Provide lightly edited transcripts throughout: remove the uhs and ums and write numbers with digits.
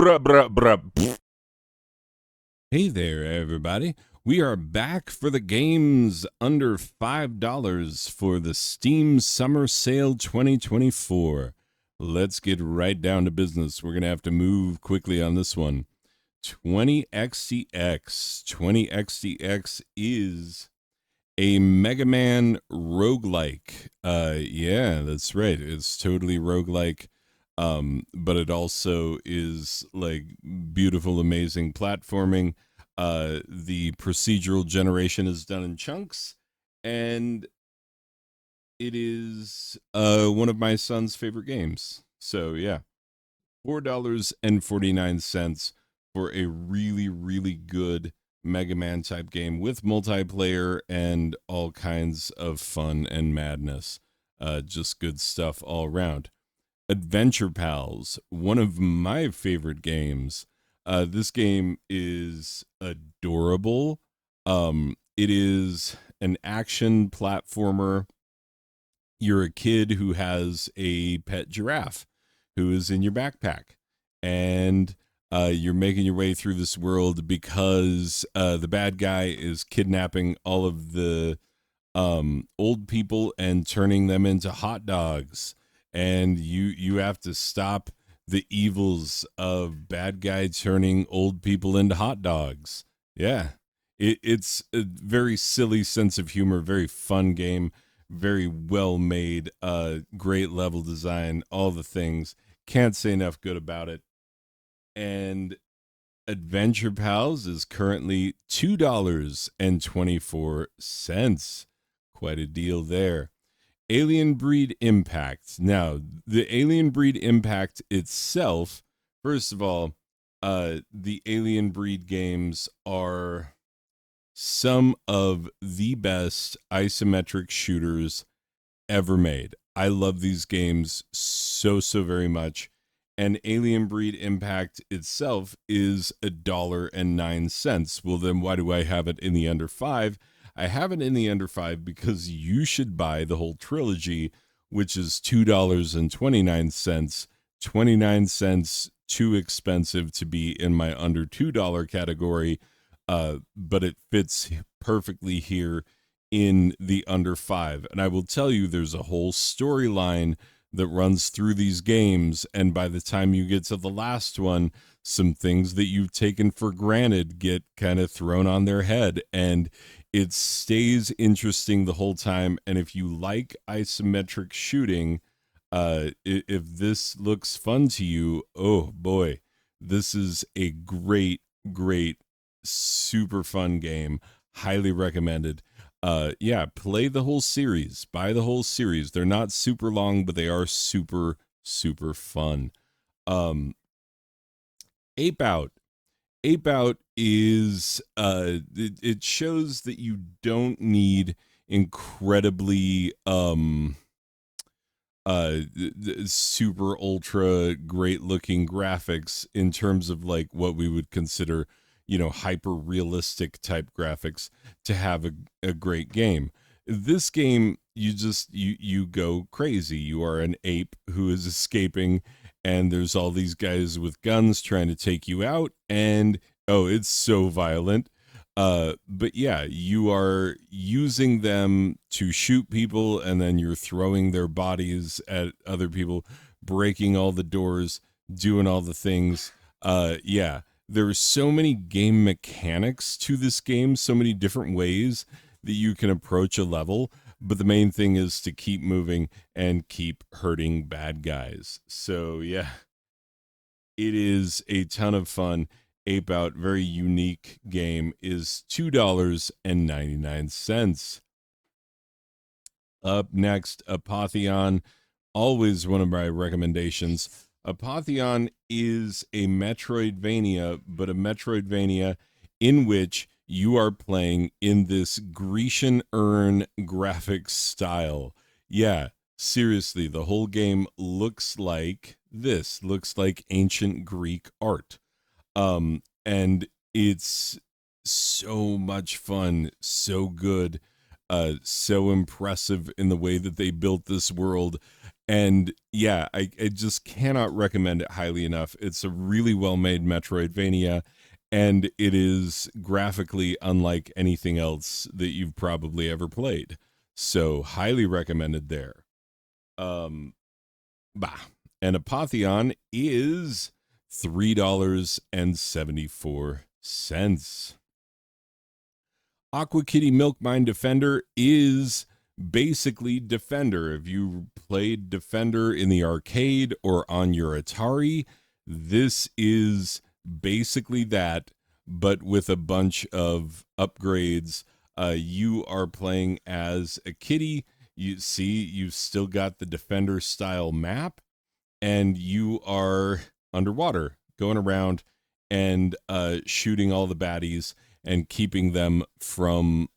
Bruh, bruh, bruh. Hey there, everybody. We are back for the games under $5 for the Steam Summer Sale 2024. Let's get right down to business. We're going to have to move quickly on this one. 20XTX. 20XTX is a Mega Man roguelike. Yeah, that's right. It's totally roguelike. But it also is like beautiful, amazing platforming. The procedural generation is done in chunks, and it is one of my son's favorite games. So yeah, $4.49 for a really, really good Mega Man type game with multiplayer and all kinds of fun and madness. Just good stuff all around. Adventure Pals, one of my favorite games. This game is adorable. It is an action platformer. You're a kid who has a pet giraffe who is in your backpack, and you're making your way through this world because the bad guy is kidnapping all of the old people and turning them into hot dogs, and you have to stop the evils of bad guy turning old people into hot dogs. Yeah, it's a very silly sense of humor, very fun game, very well made, great level design, all the things. Can't say enough good about it. And Adventure Pals is currently $2.24. Quite a deal there. Alien Breed Impact. Now, the Alien Breed Impact itself, first of all, the Alien Breed games are some of the best isometric shooters ever made. I love these games so very much. And Alien Breed Impact itself is $1.09. Well, then why do I have it in the under five? I have it in the under five because you should buy the whole trilogy, which is $2.29. 29 cents too expensive to be in my under $2 category, but it fits perfectly here in the under five. And I will tell you, there's a whole storyline that runs through these games, and by the time you get to the last one, some things that you've taken for granted get kind of thrown on their head, and it stays interesting the whole time. And if you like isometric shooting, if this looks fun to you, oh boy, this is a great super fun game. Highly recommended. Yeah, play the whole series, buy the whole series. They're not super long, but they are super fun. Ape Out. Ape Out is it shows that you don't need incredibly super ultra great looking graphics in terms of like what we would consider, hyper realistic type graphics to have a great game. This game, you go crazy. You are an ape who is escaping, and there's all these guys with guns trying to take you out, and oh, it's so violent. But yeah, you are using them to shoot people, and then you're throwing their bodies at other people, breaking all the doors, doing all the things. Yeah, there's so many game mechanics to this game, so many different ways that you can approach a level, but the main thing is to keep moving and keep hurting bad guys. So yeah, it is a ton of fun. Ape Out, very unique game, is $2.99. Up next, Apotheon, always one of my recommendations. Apotheon is a Metroidvania, but a Metroidvania in which you are playing in this Grecian urn graphics style. Yeah, seriously, the whole game looks like this, looks like ancient Greek art. And it's so much fun, so good, so impressive in the way that they built this world. And yeah, I just cannot recommend it highly enough. It's a really well made Metroidvania, and it is graphically unlike anything else that you've probably ever played. So highly recommended there. Um, bah. And Apotheon is $3.74. Aqua Kitty Milk Mine Defender is basically Defender. If you played Defender in the arcade or on your Atari, this is basically that, but with a bunch of upgrades. You are playing as a kitty. You see, you've still got the Defender style map, and you are underwater going around and shooting all the baddies and keeping them from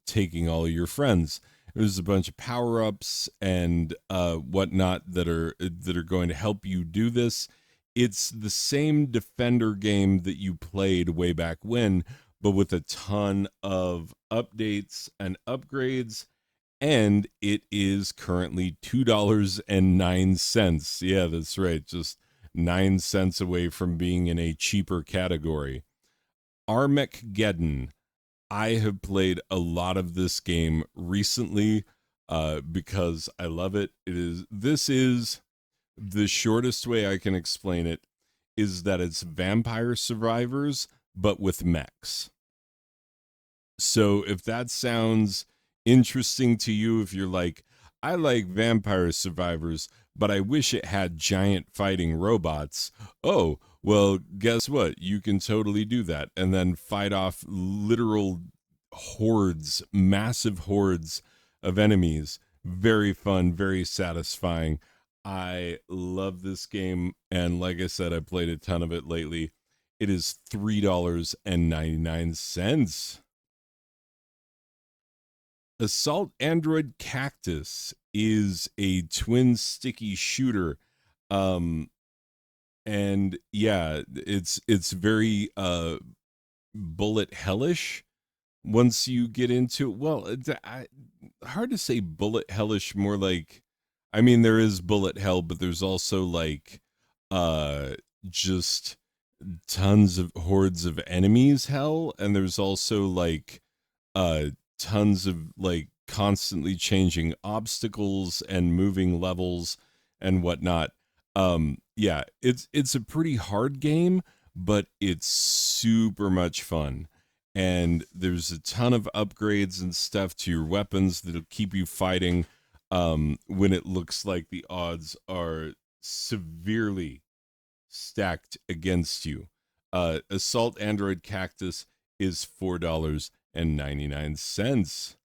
taking all of your friends. There's a bunch of power-ups and whatnot that are going to help you do this. It's the same Defender game that you played way back when, but with a ton of updates and upgrades, and it is currently $2.09. Yeah, that's right. Just 9 cents away from being in a cheaper category. Armechgeddon. I have played a lot of this game recently because I love it. This is the shortest way I can explain it is that it's vampire survivors, but with mechs. So if that sounds interesting to you, if you're like, I like vampire survivors, but I wish it had giant fighting robots. Oh, well, guess what? You can totally do that and then fight off literal hordes, massive hordes of enemies. Very fun, very satisfying. I love this game, and like I said, I played a ton of it lately. It is $3.99. Assault Android Cactus is a twin sticky shooter. And yeah, it's very bullet hellish once you get into it. Well, hard to say bullet hellish, more like, I mean, there is bullet hell, but there's also like just tons of hordes of enemies hell, and there's also like tons of like constantly changing obstacles and moving levels and whatnot. Yeah, it's a pretty hard game, but it's super much fun. And there's a ton of upgrades and stuff to your weapons that'll keep you fighting when it looks like the odds are severely stacked against you. Assault Android Cactus is $4.99.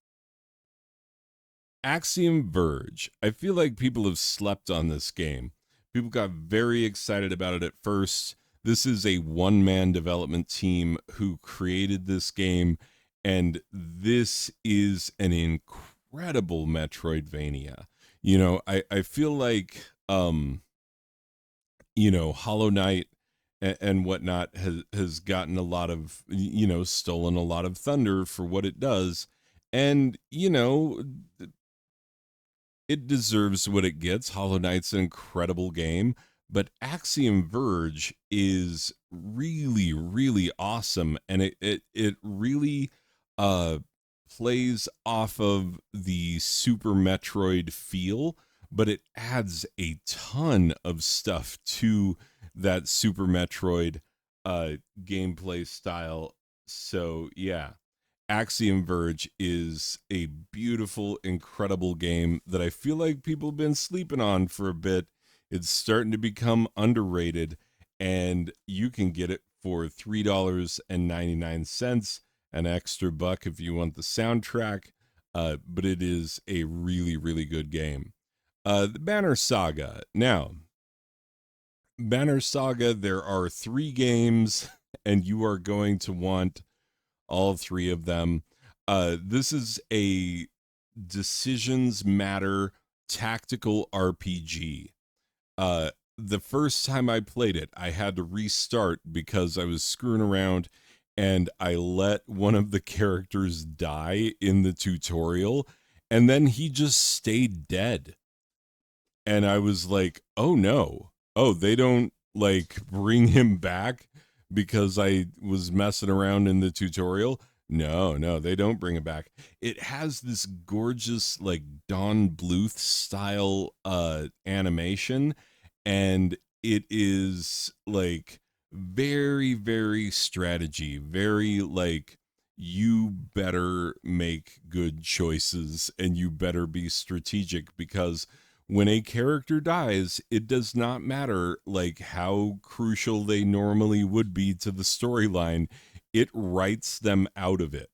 Axiom Verge. I feel like people have slept on this game. People got very excited about it at first. This is a one-man development team who created this game, and this is an incredible Metroidvania. I feel like Hollow Knight and whatnot has gotten a lot of, stolen a lot of thunder for what it does. And, it deserves what it gets. Hollow Knight's an incredible game, but Axiom Verge is really, really awesome. And it really plays off of the Super Metroid feel, but it adds a ton of stuff to that Super Metroid gameplay style. So yeah, Axiom Verge is a beautiful, incredible game that I feel like people have been sleeping on for a bit. It's starting to become underrated, and you can get it for $3.99, an extra buck if you want the soundtrack, but it is a really, really good game. The Banner Saga. Now, Banner Saga, there are 3 games, and you are going to want all 3 of them. This is a decisions matter tactical RPG. The first time I played it, I had to restart because I was screwing around and I let one of the characters die in the tutorial, and then he just stayed dead. And I was like, oh no. Oh, they don't like bring him back because I was messing around in the tutorial. No, no, they don't bring it back. It has this gorgeous like Don Bluth style animation, and it is like very very strategy, very like you better make good choices and you better be strategic, because when a character dies, it does not matter like how crucial they normally would be to the storyline. It writes them out of it,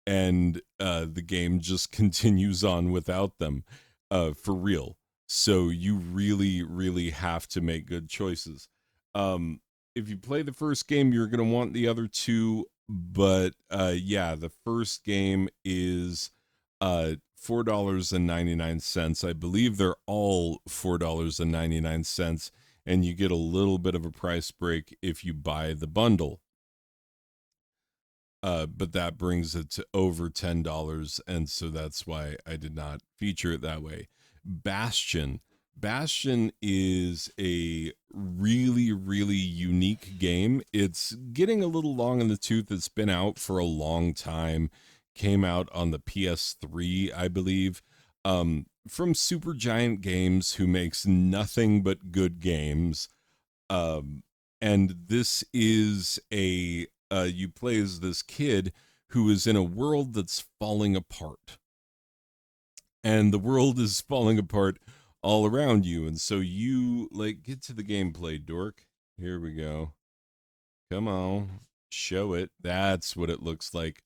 and the game just continues on without them, for real. So you really, really have to make good choices. If you play the first game, you're going to want the other two, but yeah, the first game is $4.99. I believe they're all $4.99, and you get a little bit of a price break if you buy the bundle. But that brings it to over $10, and so that's why I did not feature it that way. Bastion. Bastion is a really, really unique game. It's getting a little long in the tooth. It's been out for a long time. Came out on the PS3, I believe, from Supergiant Games, who makes nothing but good games. And this is a you play as this kid who is in a world that's falling apart, and the world is falling apart all around you, and so you like get to the gameplay, dork. Here we go. Come on, show it. That's what it looks like.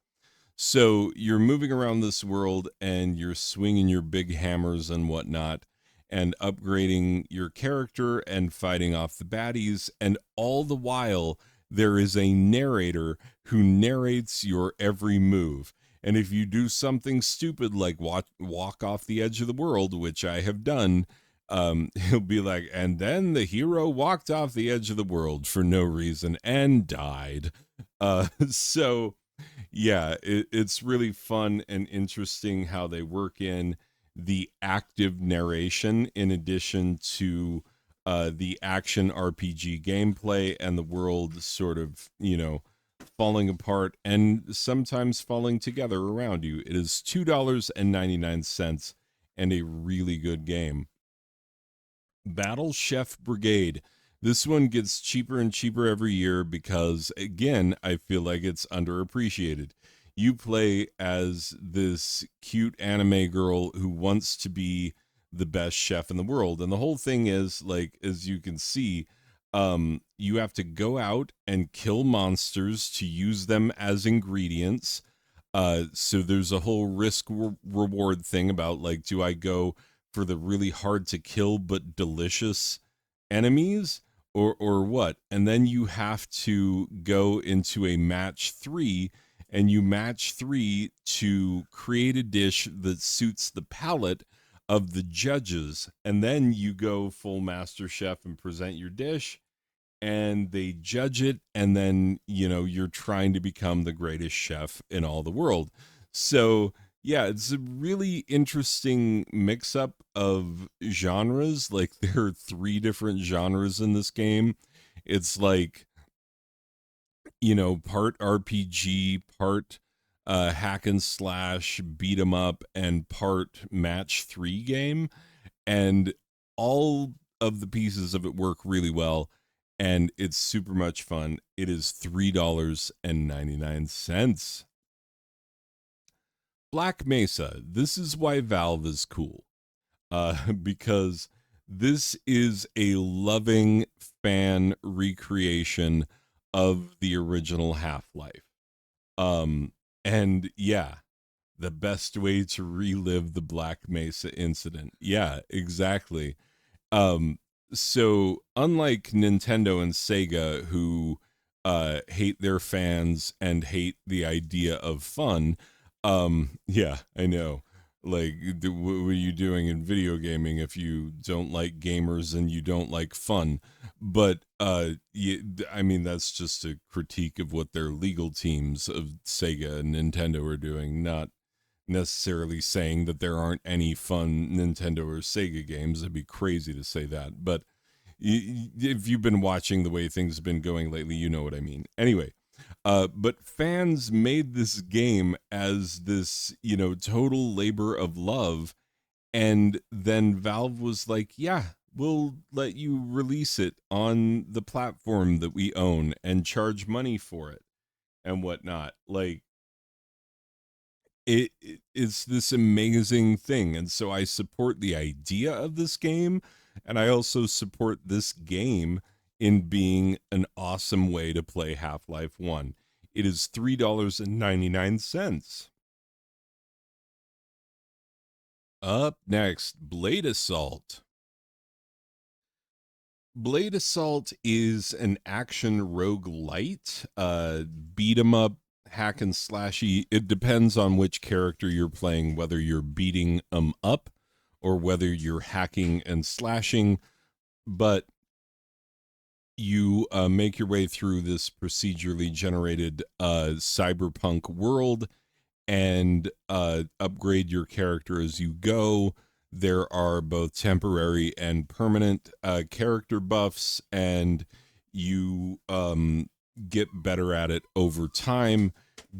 So you're moving around this world and you're swinging your big hammers and whatnot and upgrading your character and fighting off the baddies. And all the while, there is a narrator who narrates your every move. And if you do something stupid like walk off the edge of the world, which I have done, he'll be like, and then the hero walked off the edge of the world for no reason and died. So yeah, it's really fun and interesting how they work in the active narration in addition to the action RPG gameplay and the world sort of, falling apart and sometimes falling together around you. It is $2.99 and a really good game. Battle Chef Brigade. This one gets cheaper and cheaper every year because, again, I feel like it's underappreciated. You play as this cute anime girl who wants to be the best chef in the world. And the whole thing is, like, as you can see, you have to go out and kill monsters to use them as ingredients. So there's a whole risk reward thing about, like, do I go for the really hard to kill but delicious enemies, or what? And then you have to go into a match 3, and you match 3 to create a dish that suits the palate of the judges, and then you go full master chef and present your dish, and they judge it, and then you're trying to become the greatest chef in all the world. So yeah, it's a really interesting mix up of genres. Like, there are 3 different genres in this game. It's like, part RPG, part hack and slash, beat 'em up, and part match 3 game. And all of the pieces of it work really well. And it's super much fun. It is $3.99. Black Mesa. This is why Valve is cool. Because this is a loving fan recreation of the original Half-Life. And yeah, the best way to relive the Black Mesa incident. Yeah, exactly. So unlike Nintendo and Sega, who hate their fans and hate the idea of fun, yeah, I know. Like, what are you doing in video gaming if you don't like gamers and you don't like fun? But I mean, that's just a critique of what their legal teams of Sega and Nintendo are doing, not necessarily saying that there aren't any fun Nintendo or Sega games. It'd be crazy to say that, but if you've been watching the way things have been going lately, you know what I mean. Anyway, but fans made this game as this, total labor of love. And then Valve was like, yeah, we'll let you release it on the platform that we own and charge money for it and whatnot. Like, it's this amazing thing. And so I support the idea of this game. And I also support this game in being an awesome way to play Half-Life 1. It is $3.99. Up next, Blade Assault. Blade Assault is an action roguelite, beat 'em up, hack and slashy. It depends on which character you're playing, whether you're beating 'em up or whether you're hacking and slashing. But you make your way through this procedurally generated cyberpunk world and upgrade your character as you go. There are both temporary and permanent character buffs, and you get better at it over time,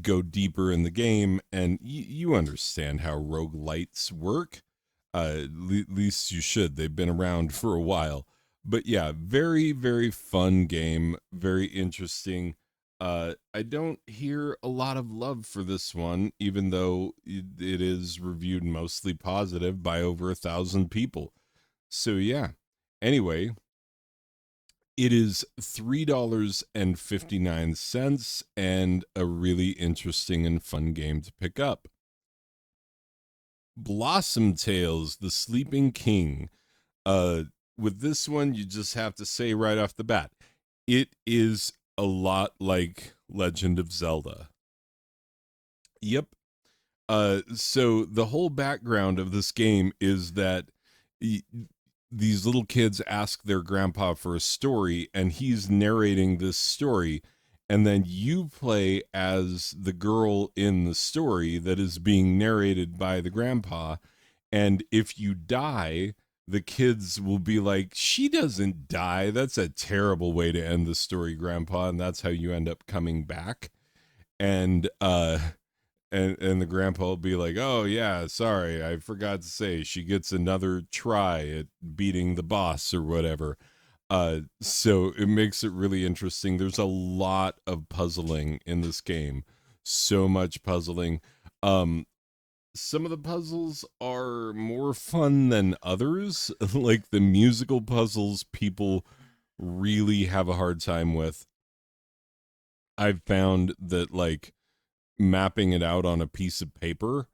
go deeper in the game, and you understand how roguelites work. At least you should. They've been around for a while. But yeah, very, very fun game, very interesting. I don't hear a lot of love for this one, even though it is reviewed mostly positive by over 1,000 people. So yeah. Anyway, it is $3.59 and a really interesting and fun game to pick up. Blossom Tales, The Sleeping King. With this one, you just have to say right off the bat, it is a lot like Legend of Zelda. Yep. So the whole background of this game is that these little kids ask their grandpa for a story, and he's narrating this story, and then you play as the girl in the story that is being narrated by the grandpa. And if you die, the kids will be like, she doesn't die. That's a terrible way to end the story, grandpa. And that's how you end up coming back. And the grandpa will be like, oh yeah, sorry, I forgot to say she gets another try at beating the boss or whatever. So it makes it really interesting. There's a lot of puzzling in this game. So much puzzling. Some of the puzzles are more fun than others. Like the musical puzzles, people really have a hard time with. I've found that like mapping it out on a piece of paper,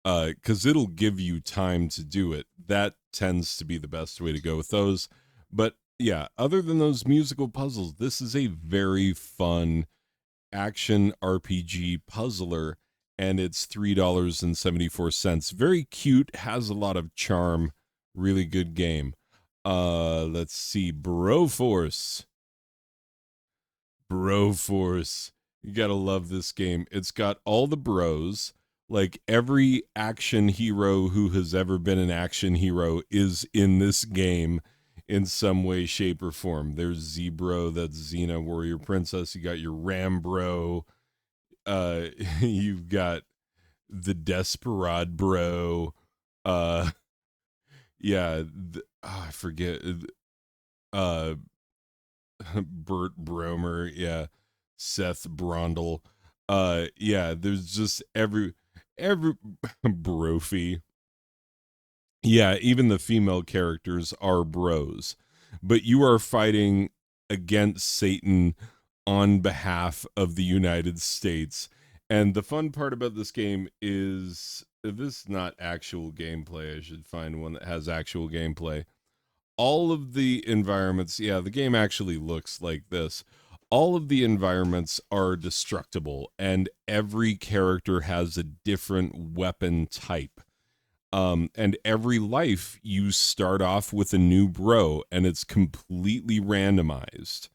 because it'll give you time to do it. That tends to be the best way to go with those. But yeah, other than those musical puzzles, this is a very fun action RPG puzzler, and it's $3.74. Very cute, has a lot of charm, really good game. Let's see, Broforce. Broforce. You gotta love this game. It's got all the bros. Like every action hero who has ever been an action hero is in this game in some way, shape, or form. There's Z-Bro, that's Xena Warrior Princess. You got your Rambro. You've got the Desperado Bro. Yeah, I forget. Bert Bromer, yeah, Seth Brondel. Yeah, there's just every Brophy. Yeah, even the female characters are bros. But you are fighting against Satan on behalf of the United States. And the fun part about this game is, if this is not actual gameplay, I should find one that has actual gameplay. All of the environments, yeah, the game actually looks like this. All of the environments are destructible, and every character has a different weapon type. And every life you start off with a new bro, and it's completely randomized.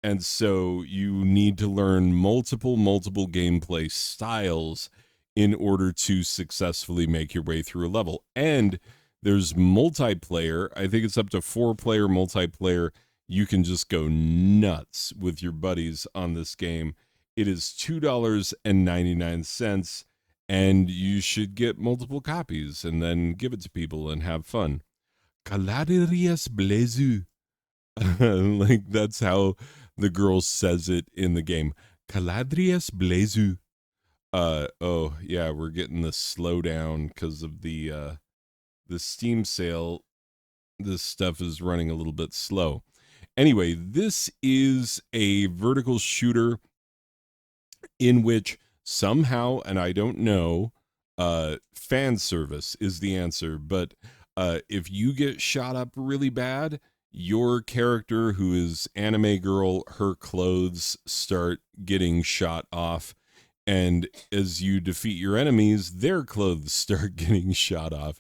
And so you need to learn multiple gameplay styles in order to successfully make your way through a level. And there's multiplayer. I think it's up to 4-player multiplayer. You can just go nuts with your buddies on this game. It is $2.99, and you should get multiple copies and then give it to people and have fun. Caladrius Blaze. Like, that's how the girl says it in the game. Caladrius Blaze. Oh yeah, we're getting the slowdown because of the Steam sale. This stuff is running a little bit slow. Anyway, this is a vertical shooter in which somehow, and I don't know, fan service is the answer, but if you get shot up really bad, your character, who is anime girl, her clothes start getting shot off, and as you defeat your enemies, their clothes start getting shot off.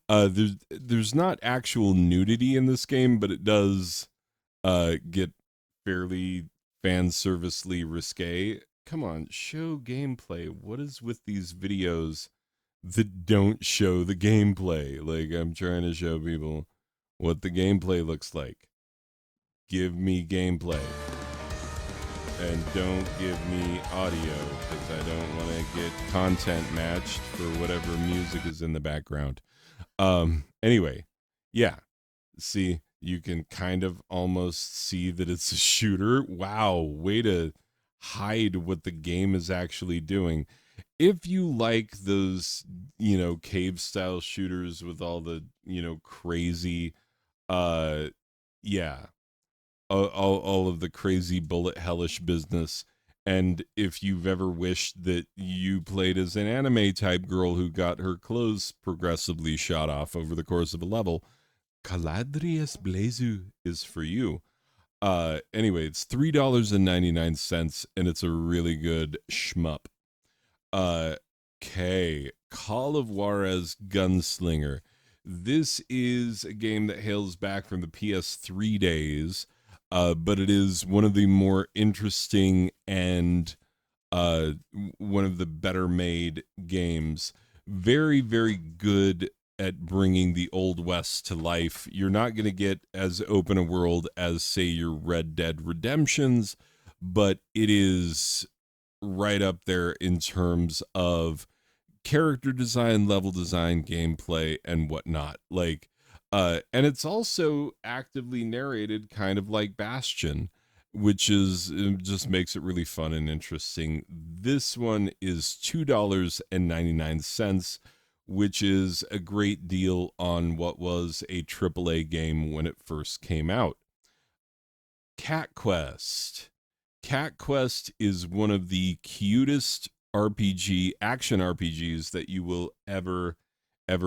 There's not actual nudity in this game, but it does get fairly fan servicely risque. Come on, show gameplay. What is with these videos that don't show the gameplay? Like, I'm trying to show people what the gameplay looks like. Give me gameplay. And don't give me audio, because I don't want to get content matched for whatever music is in the background. Anyway, yeah. See, you can kind of almost see that it's a shooter. Wow, way to hide what the game is actually doing. If you like those, cave style shooters with all the, crazy, yeah, all of the crazy bullet hellish business. And if you've ever wished that you played as an anime type girl who got her clothes progressively shot off over the course of a level, Caladrius Blaze is for you. Anyway, it's $3.99, and it's a really good shmup. Okay, Call of Juarez Gunslinger. This is a game that hails back from the PS3 days, but it is one of the more interesting and one of the better made games. Very, very good at bringing the Old West to life. You're not going to get as open a world as, say, your Red Dead Redemptions, but it is right up there in terms of character design, level design, gameplay, and whatnot. Like, and it's also actively narrated, kind of like Bastion, which is just makes it really fun and interesting. This one is $2.99, which is a great deal on what was a AAA game when it first came out. Cat Quest. Cat Quest is one of the cutest action RPGs that you will ever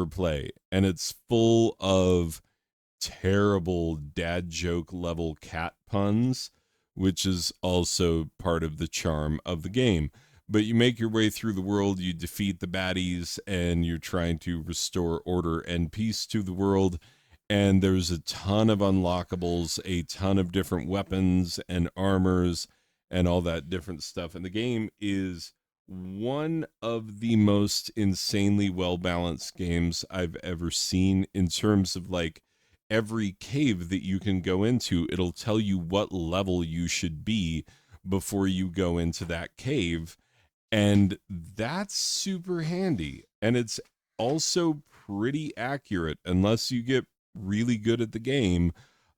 play, and it's full of terrible dad joke level cat puns, which is also part of the charm of the game. But you make your way through the world, you defeat the baddies, and you're trying to restore order and peace to the world. And there's a ton of unlockables, a ton of different weapons and armors and all that different stuff. And the game is one of the most insanely well-balanced games I've ever seen in terms of, like, every cave that you can go into, it'll tell you what level you should be before you go into that cave. And that's super handy. And it's also pretty accurate. Unless you get really good at the game,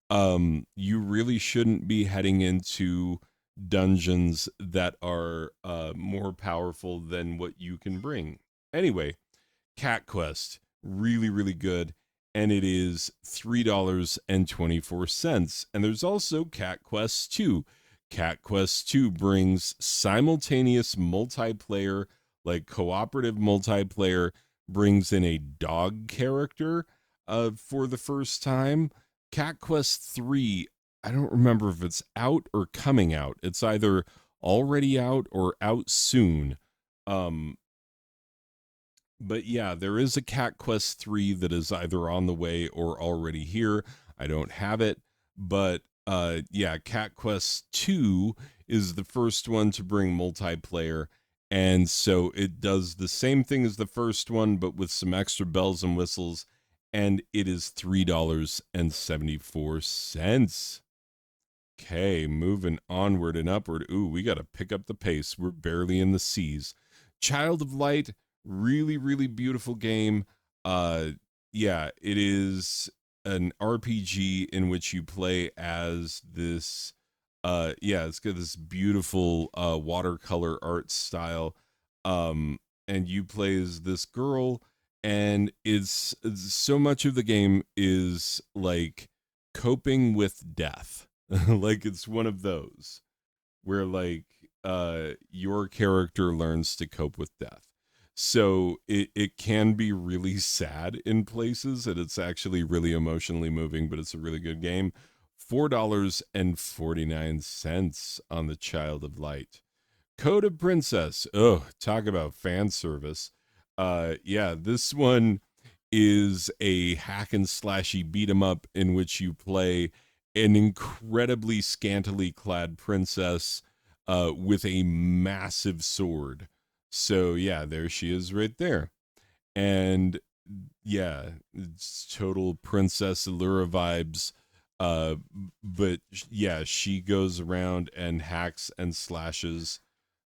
you really shouldn't be heading into dungeons that are more powerful than what you can bring. Anyway, Cat Quest, really, really good. And it is $3.24. And there's also Cat Quest 2. Cat Quest 2 brings simultaneous multiplayer, like cooperative multiplayer, brings in a dog character for the first time. Cat Quest 3, I don't remember if it's out or coming out. It's either already out or out soon. But yeah, there is a Cat Quest 3 that is either on the way or already here. I don't have it, but yeah, Cat Quest 2 is the first one to bring multiplayer, And so it does the same thing as the first one, but with some extra bells and whistles. And it is $3.74. Okay, moving onward and upward. Ooh, we got to pick up the pace. We're barely in the C's. Child of Light, really, really beautiful game. Yeah, it is an RPG in which you play as this. Yeah, it's got this beautiful watercolor art style. And you play as this girl, and it's so much of the game is like coping with death. Like it's one of those where like your character learns to cope with death. So it can be really sad in places, and it's actually really emotionally moving, but it's a really good game. $4.49 on the Child of Light. Code of Princess. Oh, talk about fan service. Yeah, this one is a hack and slashy beat 'em up in which you play an incredibly scantily clad princess with a massive sword. So yeah, there she is right there. And yeah, it's total Princess Allura vibes. But yeah, she goes around and hacks and slashes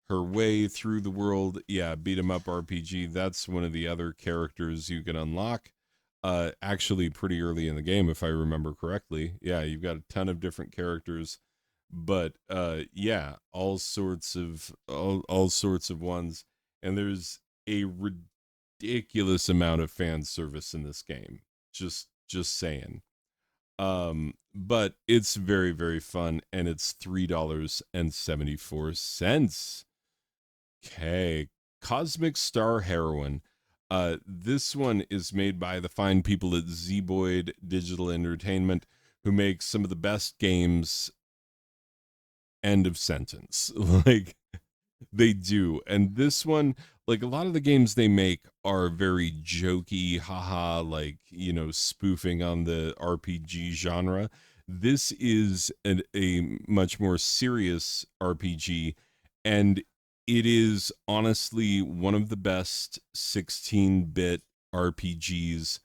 her way through the world. Yeah, beat 'em up RPG. That's one of the other characters you can unlock. Actually, pretty early in the game, if I remember correctly. Yeah, you've got a ton of different characters, but yeah, all sorts of ones, and there's a ridiculous amount of fan service in this game. Just saying. But it's very, very fun, and it's $3.74. Okay. Cosmic Star Heroine. This one is made by the fine people at Zeboyd Digital Entertainment, who make some of the best games. End of sentence. Like, they do. And this one, like a lot of the games they make are very jokey, haha, like, spoofing on the RPG genre. This is a much more serious RPG, and it is honestly one of the best 16-bit RPGs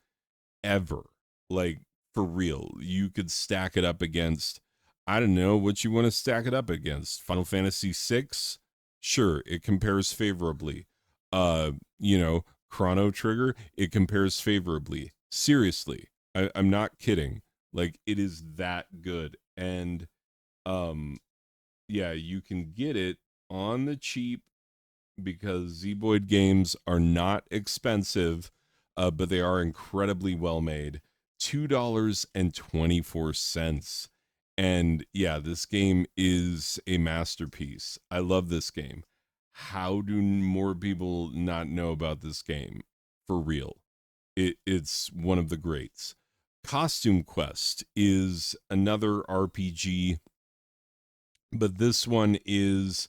ever. Like, for real. You could stack it up against, I don't know what you want to stack it up against. Final Fantasy VI? Sure, it compares favorably. Chrono Trigger, it compares favorably. Seriously, I'm not kidding. Like, it is that good. And yeah, you can get it on the cheap because Zeboyd games are not expensive, but they are incredibly well made. $2.24. And yeah, this game is a masterpiece. I love this game. How do more people not know about this game? For real. It's one of the greats. Costume Quest is another RPG, but this one is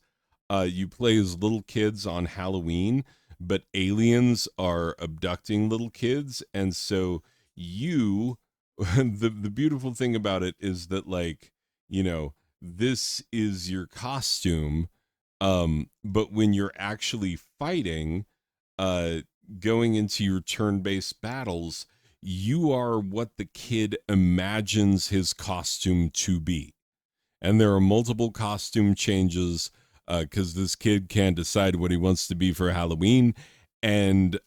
you play as little kids on Halloween, but aliens are abducting little kids, and so you the beautiful thing about it is that, like, this is your costume, but when you're actually fighting, uh going into your turn-based battles, you are what the kid imagines his costume to be. And there are multiple costume changes because this kid can't decide what he wants to be for Halloween. And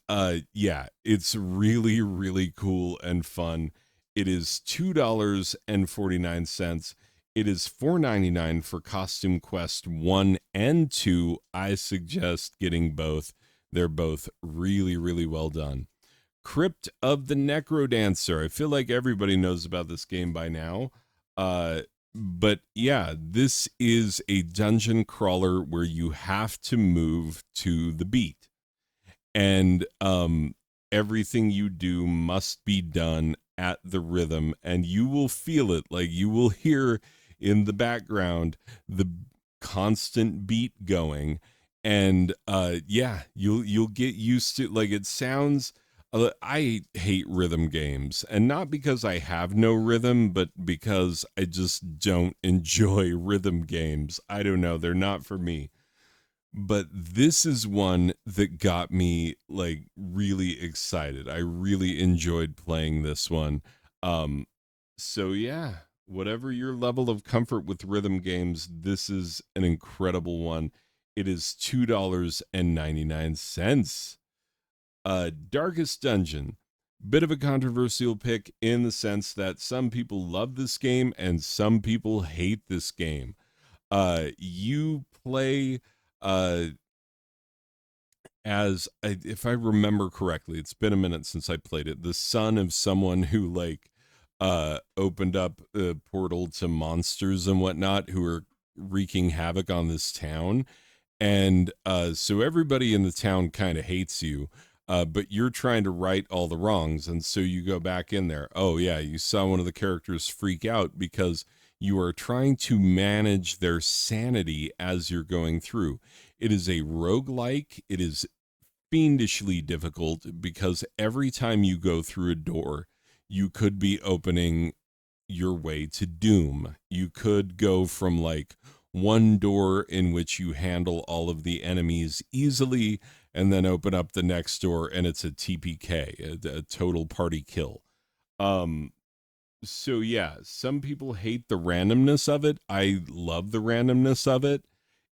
yeah, it's really, really cool and fun. It is $2.49. It is $4.99 for Costume Quest 1 and 2. I suggest getting both. They're both really, really well done. Crypt of the Necrodancer. I feel like everybody knows about this game by now. But yeah, this is a dungeon crawler where you have to move to the beat. And everything you do must be done at the rhythm, and you will feel it. Like, you will hear in the background the constant beat going, and yeah, you'll get used to, like, it sounds. I hate rhythm games, and not because I have no rhythm, but because I just don't enjoy rhythm games. I don't know, they're not for me. But this is one that got me like really excited. I really enjoyed playing this one. Um, so yeah, whatever your level of comfort with rhythm games, this is an incredible one. It is $2.99. Darkest Dungeon. Bit of a controversial pick in the sense that some people love this game and some people hate this game. You play uh if I remember correctly, it's been a minute since I played it, the son of someone who like opened up a portal to monsters and whatnot who are wreaking havoc on this town. And so everybody in the town kind of hates you, but you're trying to right all the wrongs. And so you go back in there. Oh, yeah, you saw one of the characters freak out because you are trying to manage their sanity as you're going through. It is a roguelike. It is fiendishly difficult because every time you go through a door, you could be opening your way to doom. You could go from like one door in which you handle all of the enemies easily and then open up the next door and it's a TPK, a total party kill. Um so yeah, some people hate the randomness of it. I love the randomness of it.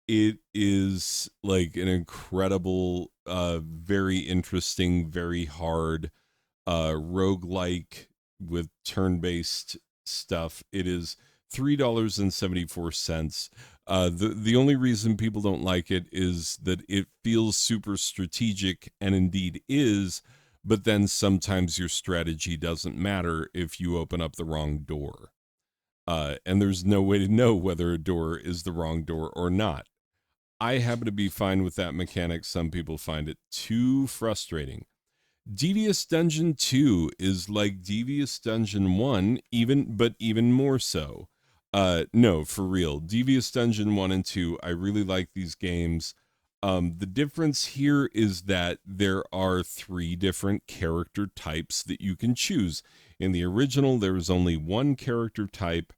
It is like an incredible very interesting, very hard roguelike with turn-based stuff. It is $3.74. The only reason people don't like it is that it feels super strategic, and indeed is, but then sometimes your strategy doesn't matter if you open up the wrong door. And there's no way to know whether a door is the wrong door or not. I happen to be fine with that mechanic. Some people find it too frustrating. Devious Dungeon 2 is like Devious Dungeon 1, even more so. No, for real. Devious Dungeon 1 and 2, I really like these games. The difference here is that there are 3 different character types that you can choose. In the original, there was only one character type,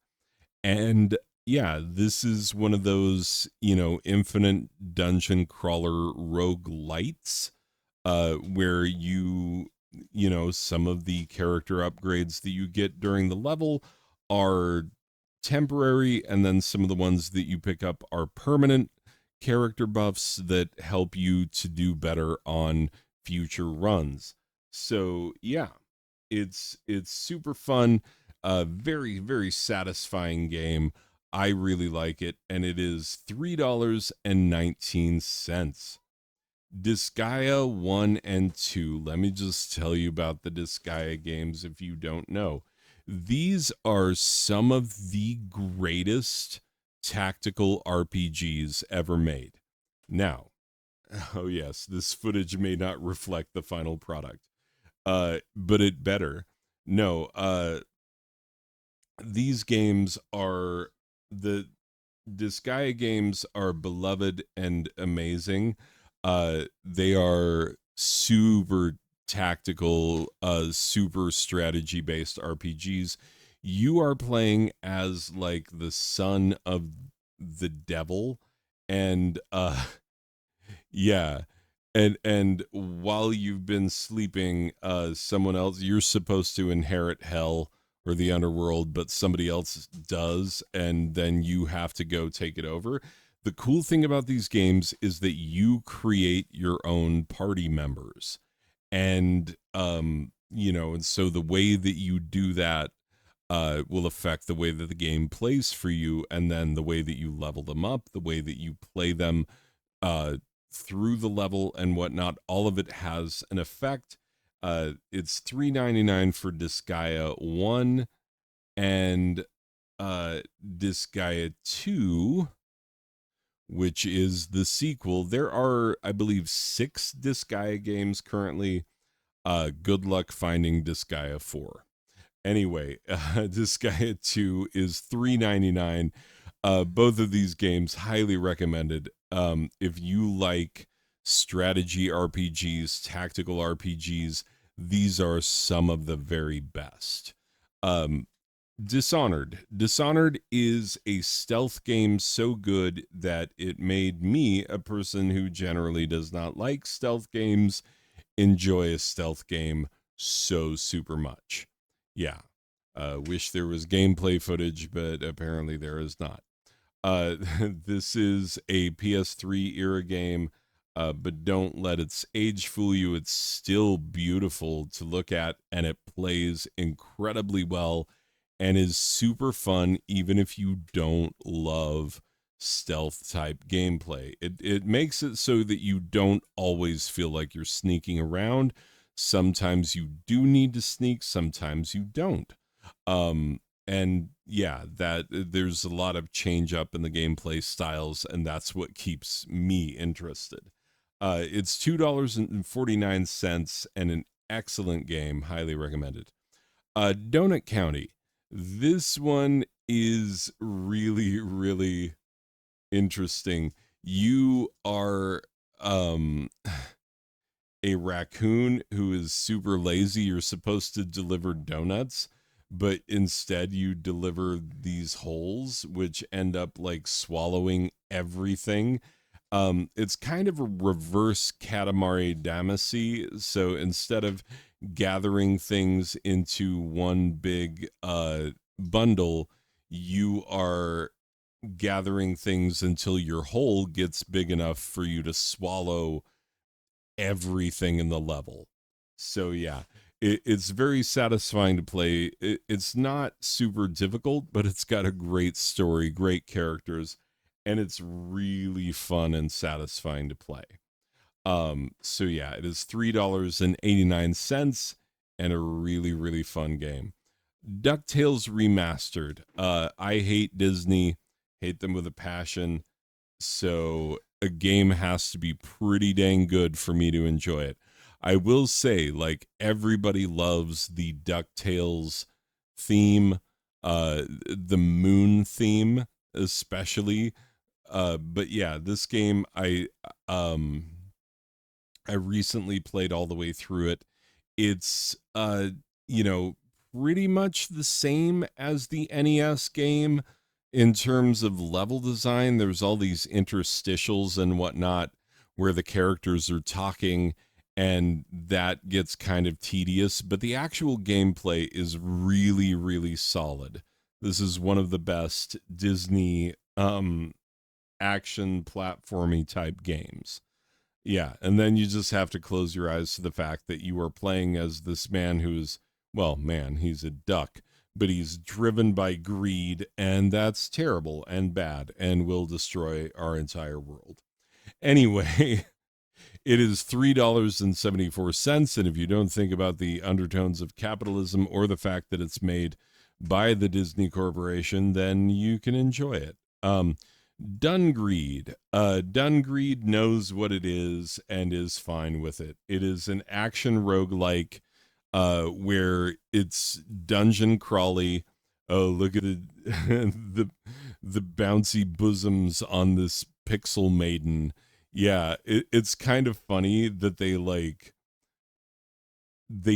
and yeah, this is one of those, infinite dungeon crawler roguelites where some of the character upgrades that you get during the level are temporary, and then some of the ones that you pick up are permanent character buffs that help you to do better on future runs. So yeah, it's super fun, very very satisfying game. I really like it, and it is $3.19. Disgaea 1 and 2. Let me just tell you about the Disgaea games if you don't know. These are some of the greatest tactical RPGs ever made. Now, oh yes, this footage may not reflect the final product, but it better. No, these games are the Disgaea games are beloved and amazing. They are super tactical, super strategy based RPGs. You are playing as like the son of the devil, and yeah, and while you've been sleeping, someone else, you're supposed to inherit hell or the underworld, but somebody else does, and then you have to go take it over. The cool thing about these games is that you create your own party members. And and so the way that you do that will affect the way that the game plays for you, and then the way that you level them up, the way that you play them uh, through the level and whatnot. All of it has an effect. It's $3.99 for Disgaea 1 and Disgaea 2, which is the sequel. There are, I believe, 6 Disgaea games currently. Good luck finding Disgaea 4. Anyway, Disgaea 2 is $3.99. Both of these games highly recommended. If you like strategy RPGs, tactical RPGs, these are some of the very best. Um, Dishonored. Dishonored is a stealth game so good that it made me, a person who generally does not like stealth games, enjoy a stealth game so super much. Yeah. Wish there was gameplay footage, but apparently there is not. This is a PS3 era game, but don't let its age fool you. It's still beautiful to look at, and it plays incredibly well and is super fun, even if you don't love stealth type gameplay. It makes it so that you don't always feel like you're sneaking around. Sometimes you do need to sneak, sometimes you don't. And yeah, that there's a lot of change up in the gameplay styles, and that's what keeps me interested. It's $2.49 and an excellent game, highly recommended. Donut County. This one is really, really interesting. You are a raccoon who is super lazy. You're supposed to deliver donuts, but instead you deliver these holes, which end up like swallowing everything. It's kind of a reverse Katamari Damacy. So instead of gathering things into one big bundle, you are gathering things until your hole gets big enough for you to swallow everything in the level. So yeah, it's very satisfying to play. It's not super difficult, but it's got a great story, great characters, and it's really fun and satisfying to play. So yeah, it is $3.89 and a really, really fun game. DuckTales Remastered. I hate Disney, hate them with a passion. So a game has to be pretty dang good for me to enjoy it. I will say, like, everybody loves the DuckTales theme, the moon theme, especially. But yeah, this game I recently played all the way through it. It's you know, pretty much the same as the NES game in terms of level design. There's all these interstitials and whatnot where the characters are talking, and that gets kind of tedious, but the actual gameplay is really, really solid. This is one of the best Disney action platformy type games. Yeah, and then you just have to close your eyes to the fact that you are playing as this man who's, well, man, he's a duck, but he's driven by greed, and that's terrible and bad and will destroy our entire world. Anyway, it is $3.74, and if you don't think about the undertones of capitalism or the fact that it's made by the Disney Corporation, then you can enjoy it. Dungreed. Dungreed knows what it is and is fine with it. It is an action roguelike where it's dungeon crawly. Oh, look at the the bouncy bosoms on this pixel maiden. Yeah, it's kind of funny that they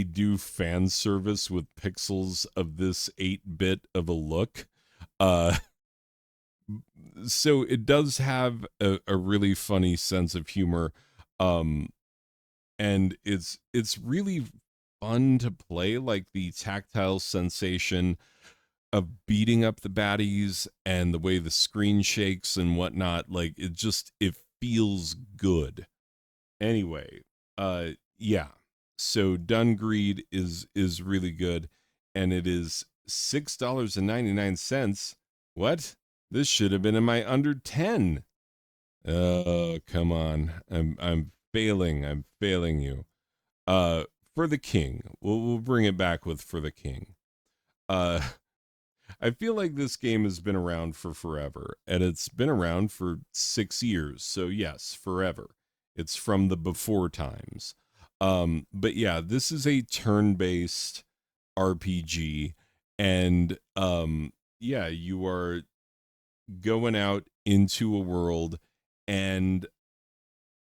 do fan service with pixels of this 8-bit of a look. Uh so it does have a really funny sense of humor, um and it's really fun to play, like the tactile sensation of beating up the baddies and the way the screen shakes and whatnot. Like it feels good. Anyway, yeah, so Dungreed is really good, and it is $6.99. What? This should have been in my under 10. Oh, come on. I'm failing. I'm failing you. For the King. We'll bring it back with For the King. Uh I feel like this game has been around for forever, and it's been around for 6 years. So yes, forever. It's from the before times. But yeah, this is a turn-based RPG, and yeah, you are going out into a world, and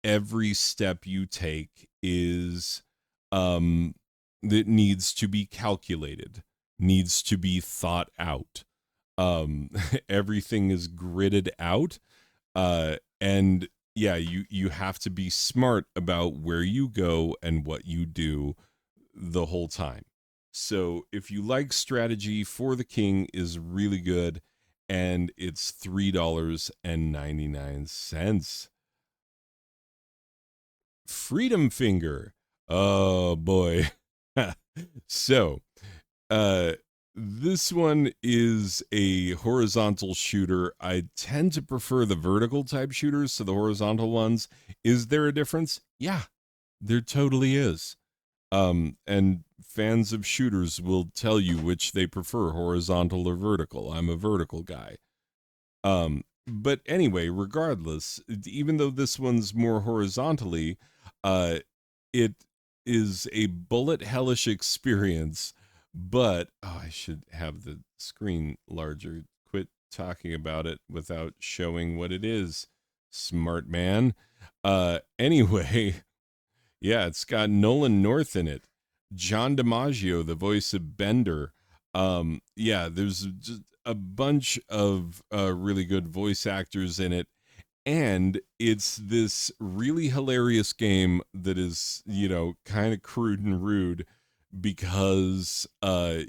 every step you take is that needs to be calculated, needs to be thought out. Everything is gridded out, and yeah, you have to be smart about where you go and what you do the whole time. So if you like strategy, For the King is really good, and it's $3.99. Freedom Finger. Oh boy. So, uh this one is a horizontal shooter. I tend to prefer the vertical type shooters to the horizontal ones. Is there a difference? Yeah, there totally is. And fans of shooters will tell you which they prefer, horizontal or vertical. I'm a vertical guy. But anyway, regardless, even though this one's more horizontally, uh, it is a bullet hellish experience. But oh, I should have the screen larger. Quit talking about it without showing what it is, smart man. Anyway, yeah, it's got Nolan North in it. John DiMaggio, the voice of Bender. Yeah, there's just a bunch of really good voice actors in it. And it's this really hilarious game that is, kind of crude and rude because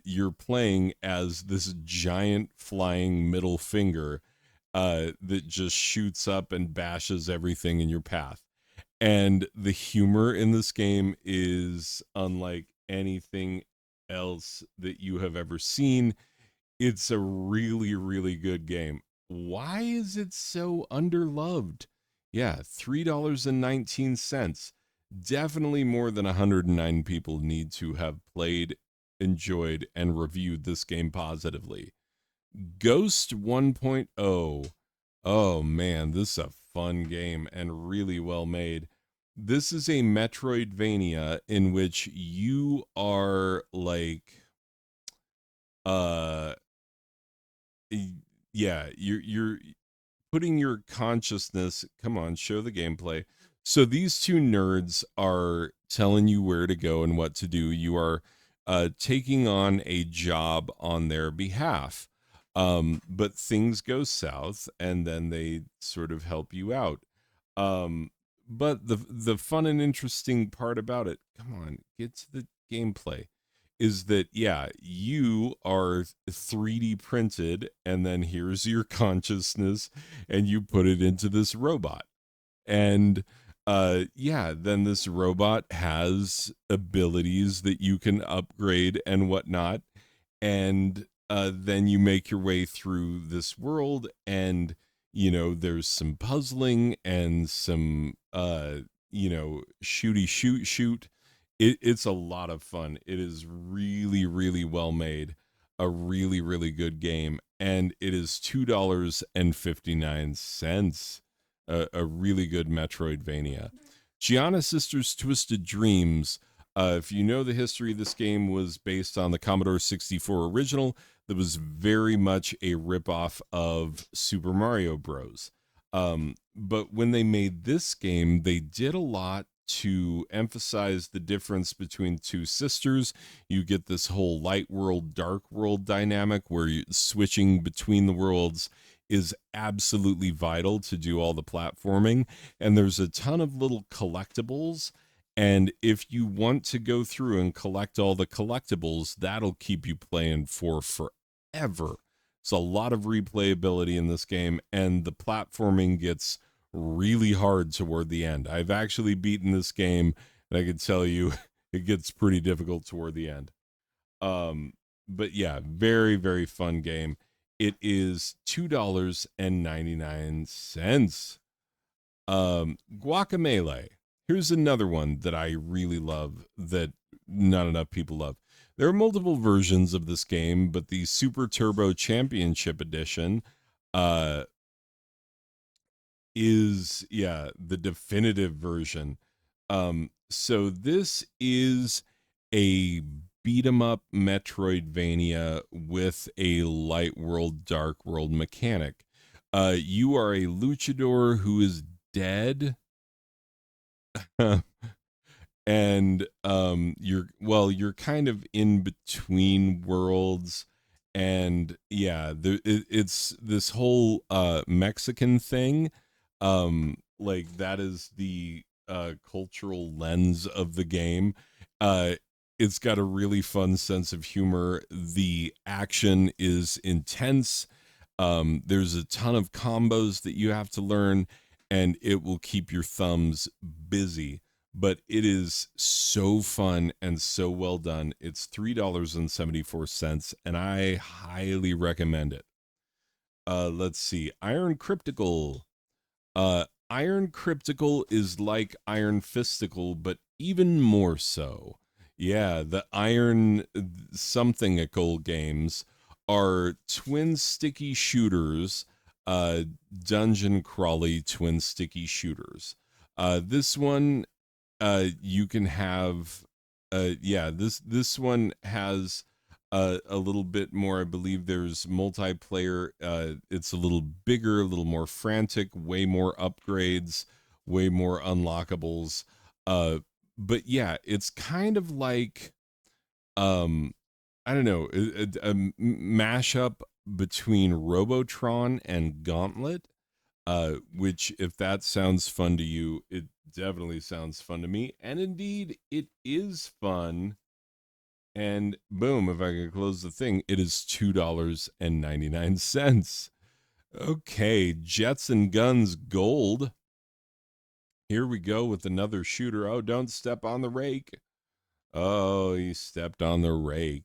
you're playing as this giant flying middle finger that just shoots up and bashes everything in your path. And the humor in this game is unlike anything else that you have ever seen. It's a really, really good game. Why is it so underloved? Yeah, $3.19. Definitely more than 109 people need to have played, enjoyed, and reviewed this game positively. Ghost 1.0. Oh man, this is a fun game and really well made. This is a Metroidvania in which you are like uh yeah, you're putting your consciousness, come on, show the gameplay. So these two nerds are telling you where to go and what to do. You are taking on a job on their behalf. But things go south and then they sort of help you out. But the fun and interesting part about it, come on, get to the gameplay, is that yeah, you are 3D printed and then here's your consciousness and you put it into this robot. And yeah, then this robot has abilities that you can upgrade and whatnot. And then you make your way through this world and there's some puzzling and some shooty shoot. It's a lot of fun. It is really, really well made, a really, really good game, and it is $2.59. A really good Metroidvania. Giana Sisters Twisted Dreams. If you know the history, this game was based on the Commodore 64 original that was very much a ripoff of Super Mario Bros. But when they made this game, they did a lot to emphasize the difference between two sisters. You get this whole light world, dark world dynamic where switching between the worlds is absolutely vital to do all the platforming. And there's a ton of little collectibles. And if you want to go through and collect all the collectibles, that'll keep you playing for forever. It's a lot of replayability in this game, and the platforming gets really hard toward the end. I've actually beaten this game, and I can tell you it gets pretty difficult toward the end. But yeah, very, very fun game. It is $2.99. Guacamelee. Here's another one that I really love that not enough people love. There are multiple versions of this game, but the Super Turbo Championship Edition is the definitive version. So this is a beat 'em up Metroidvania with a light world, dark world mechanic. You are a luchador who is dead. and you're kind of in between worlds, and yeah, it's this whole Mexican thing. Like that is the cultural lens of the game. uh it's got a really fun sense of humor. The action is intense. There's a ton of combos that you have to learn, and it will keep your thumbs busy. But it is so fun and so well done. It's $3.74, and I highly recommend it. Let's see. Iron Crypticle. Iron Crypticle is like Iron Fisticle, but even more so. Yeah, the Iron somethingical games are twin sticky shooters, uh, dungeon crawly twin sticky shooters. This one, you can have, yeah, this one has a little bit more. I believe there's multiplayer. It's a little bigger, a little more frantic, way more upgrades, way more unlockables. Uh, but yeah, it's kind of like um, I don't know, a mashup between Robotron and Gauntlet. Which, if that sounds fun to you, it definitely sounds fun to me, and indeed, it is fun. And boom, if I can close the thing, it is $2.99. Okay, Jets and Guns Gold. Here we go with another shooter. Oh, don't step on the rake. Oh, he stepped on the rake.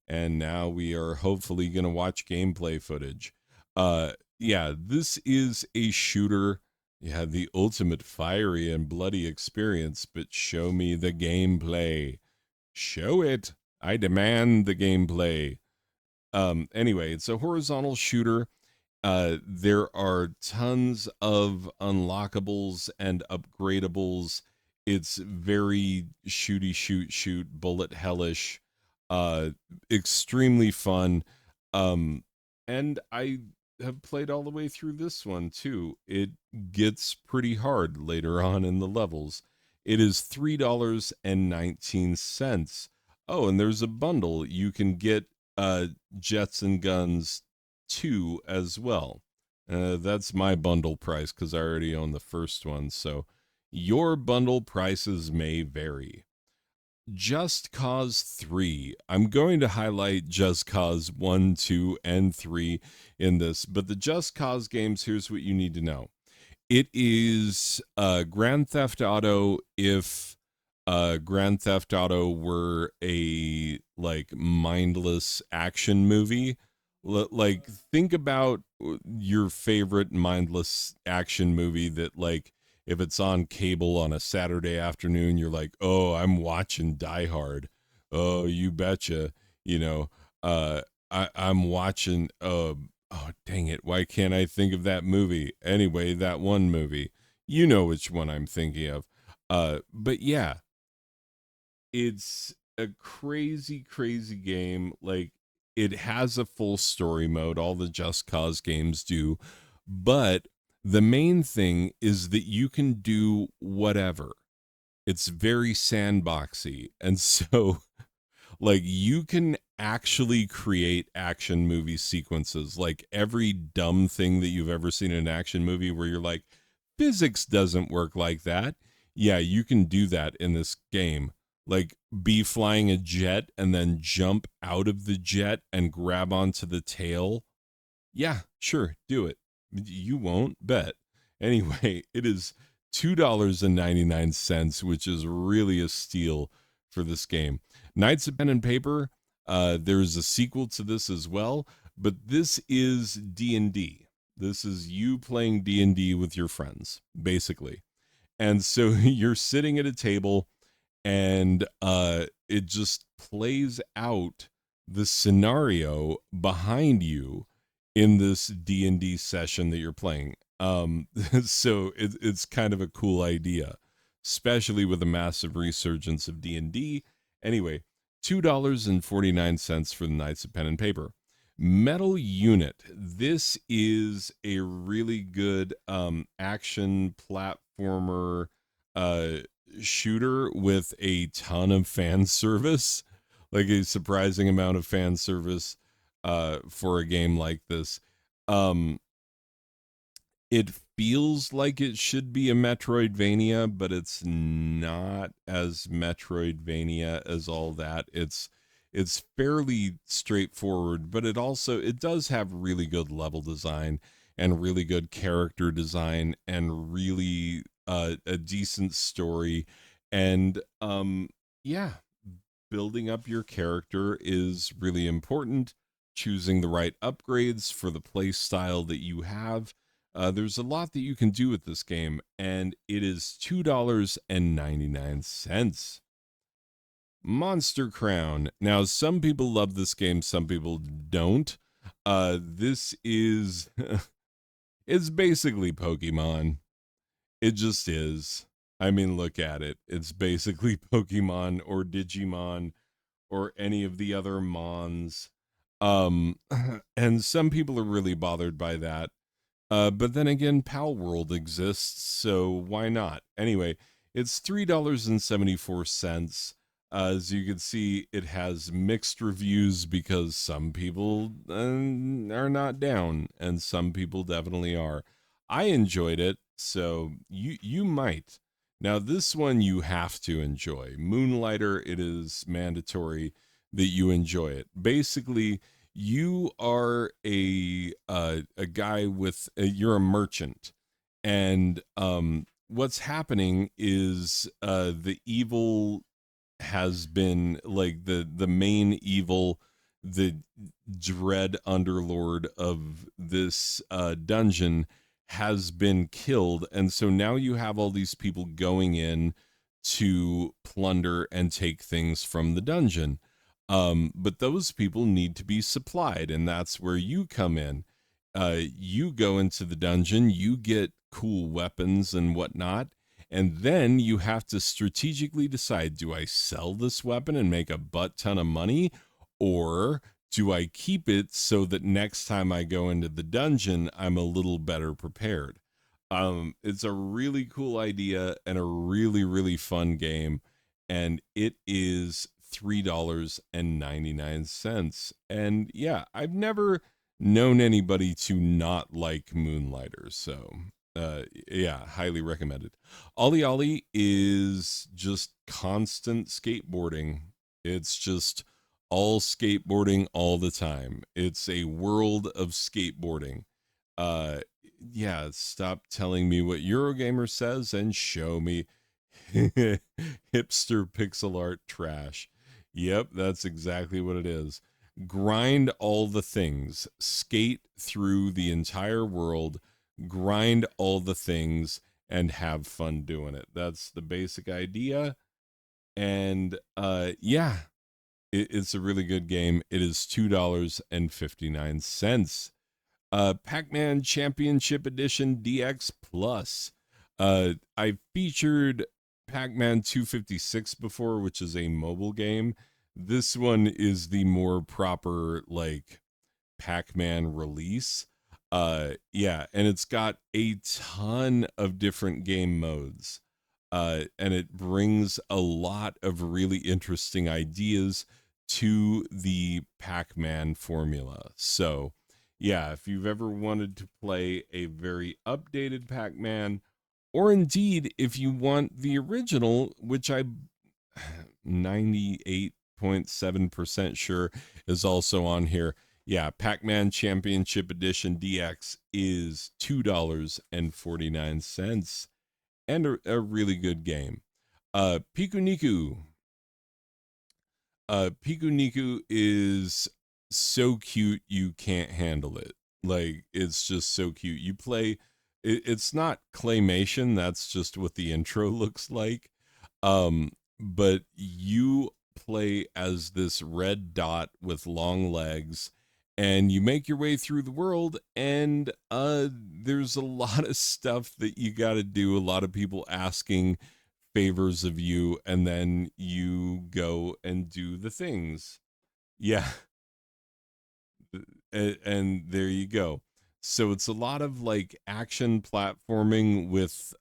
And now we are hopefully going to watch gameplay footage. Yeah, this is a shooter. Yeah, the ultimate fiery and bloody experience, but show me the gameplay. Show it. I demand the gameplay. Anyway, it's a horizontal shooter. There are tons of unlockables and upgradables. It's very shooty shoot bullet hellish, uh extremely fun. And I have played all the way through this one too. It gets pretty hard later on in the levels. It is $3.19. Oh, and there's a bundle. You can get Jets and Guns 2 as well. That's my bundle price because I already own the first one. So your bundle prices may vary. Just Cause 3. I'm going to highlight Just Cause 1, 2, and 3 in this, but the Just Cause games, here's what you need to know. It is Grand Theft Auto if Grand Theft Auto were a like mindless action movie. Like think about your favorite mindless action movie that like if it's on cable on a Saturday afternoon, you're like, "Oh, I'm watching Die Hard." Oh, you betcha. You know, I'm watching oh, dang it. Why can't I think of that movie? Anyway, that one movie. You know which one I'm thinking of. But yeah, it's a crazy, crazy game. Like, it has a full story mode. All the Just Cause games do. But the main thing is that you can do whatever. It's very sandboxy. And so like you can actually create action movie sequences, like every dumb thing that you've ever seen in an action movie where you're like, physics doesn't work like that. Yeah, you can do that in this game. Like be flying a jet and then jump out of the jet and grab onto the tail. Yeah, sure, do it. You won't bet. Anyway, it is $2.99, which is really a steal for this game. Knights of Pen and Paper, there's a sequel to this as well, but this is D&D. This is you playing D&D with your friends, basically. And so you're sitting at a table and it just plays out the scenario behind you in this D&D session that you're playing. So it's kind of a cool idea, especially with a massive resurgence of D&D. Anyway, $2.49 for the Knights of Pen and Paper. Metal Unit. This is a really good action platformer uh, shooter with a ton of fan service, like a surprising amount of fan service for a game like this. Um, it feels like it should be a Metroidvania, but it's not as Metroidvania as all that. It's fairly straightforward, but it does have really good level design and really good character design and really a decent story. And yeah, building up your character is really important. Choosing the right upgrades for the play style that you have. There's a lot that you can do with this game, and it is $2.99. Monster Crown. Now, some people love this game, some people don't. This is it's basically Pokemon. It just is. I mean, look at it. It's basically Pokemon or Digimon or any of the other Mons. And some people are really bothered by that. But then again, Pal World exists, so why not? Anyway, it's $3.74. As you can see, it has mixed reviews because some people are not down, and some people definitely are. I enjoyed it, so you might. Now, this one you have to enjoy. Moonlighter, it is mandatory that you enjoy it. Basically, you are a guy with you're a merchant, and what's happening is the evil has been like the main evil, the dread underlord of this dungeon has been killed, and so now you have all these people going in to plunder and take things from the dungeon. But those people need to be supplied, and that's where you come in. You go into the dungeon, you get cool weapons and whatnot, and then you have to strategically decide, do I sell this weapon and make a butt ton of money, or do I keep it so that next time I go into the dungeon, I'm a little better prepared? It's a really cool idea and a really, really fun game. And it is $3.99. And yeah, I've never known anybody to not like Moonlighter. So yeah, highly recommended. Olliolli is just constant skateboarding. It's just all skateboarding all the time. It's a world of skateboarding. Uh, yeah, stop telling me what Eurogamer says and show me hipster pixel art trash. Yep, that's exactly what it is. Grind all the things, skate through the entire world, grind all the things, and have fun doing it. That's the basic idea. And yeah, it's a really good game. It is $2.59. Pac-Man Championship Edition DX Plus. I featured Pac-Man 256 before, which is a mobile game. This one is the more proper like Pac-Man release. Yeah, and it's got a ton of different game modes. And it brings a lot of really interesting ideas to the Pac-Man formula. So, yeah, if you've ever wanted to play a very updated Pac-Man, or indeed if you want the original, which I'm 98.7% sure is also on here. Yeah, Pac-Man Championship Edition DX is $2.49 and a really good game. Pikuniku. Pikuniku is so cute you can't handle it. Like it's just so cute. You play it's not claymation, that's just what the intro looks like. But you play as this red dot with long legs, and you make your way through the world, and there's a lot of stuff that you got to do, a lot of people asking favors of you, and then you go and do the things. Yeah. And there you go. So it's a lot of like action platforming with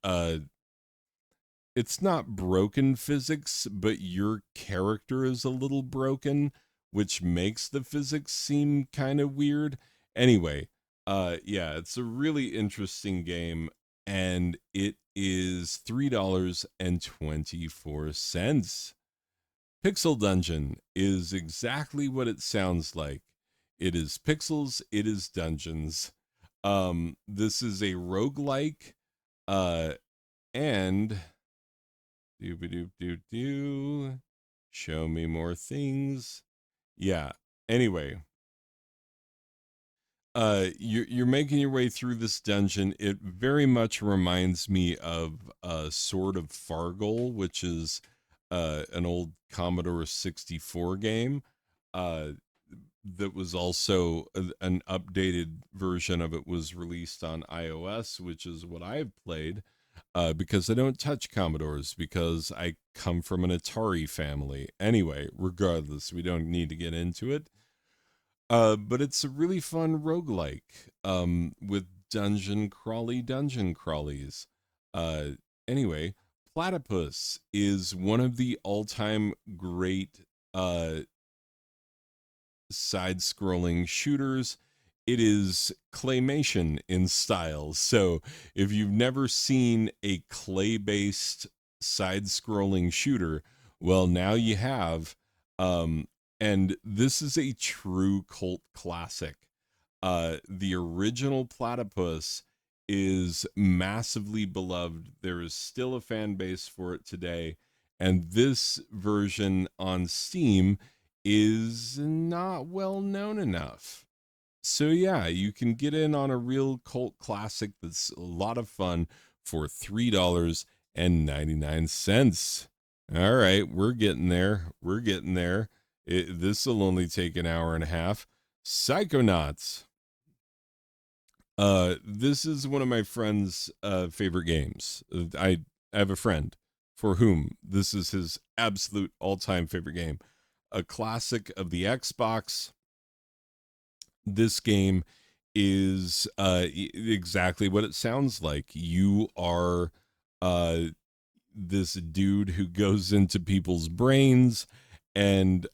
it's not broken physics, but your character is a little broken, which makes the physics seem kind of weird. Anyway, yeah, it's a really interesting game, and it is $3.24. Pixel Dungeon is exactly what it sounds like. It is pixels, it is dungeons. This is a roguelike, uh, and do do do do. Show me more things. Yeah. Anyway, you're making your way through this dungeon. It very much reminds me of Sword of Fargol, which is an old Commodore 64 game. Uh, that was also an updated version of it was released on iOS, which is what I've played, because I don't touch Commodores because I come from an Atari family. Anyway, regardless, we don't need to get into it. But it's a really fun roguelike, with dungeon crawlies. Uh, anyway, Platypus is one of the all-time great side-scrolling shooters. It is claymation in style. So if you've never seen a clay-based side-scrolling shooter, well, now you have. And this is a true cult classic. The original Platypus is massively beloved. There is still a fan base for it today. And this version on Steam is not well known enough. So yeah, you can get in on a real cult classic that's a lot of fun for $3.99. All right, we're getting there. We're getting there. This will only take an hour and a half. Psychonauts. This is one of my friend's favorite games. I have a friend for whom this is his absolute all-time favorite game. A classic of the Xbox. This game is exactly what it sounds like. You are this dude who goes into people's brains and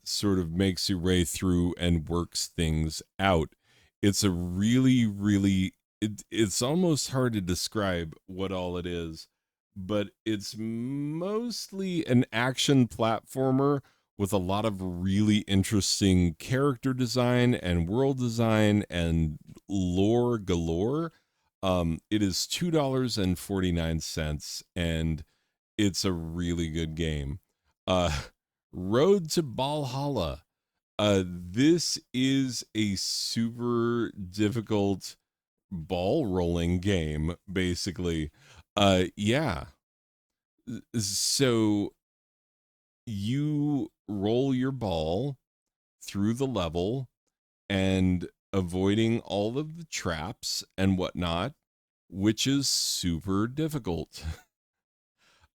sort of makes your way through and works things out. It's a really, really, it's almost hard to describe what all it is, but it's mostly an action platformer with a lot of really interesting character design and world design and lore galore. It is $2.49, and it's a really good game. Uh, Road to Ballhalla. This is a super difficult ball rolling game, basically. Yeah. So you roll your ball through the level and avoiding all of the traps and whatnot, which is super difficult.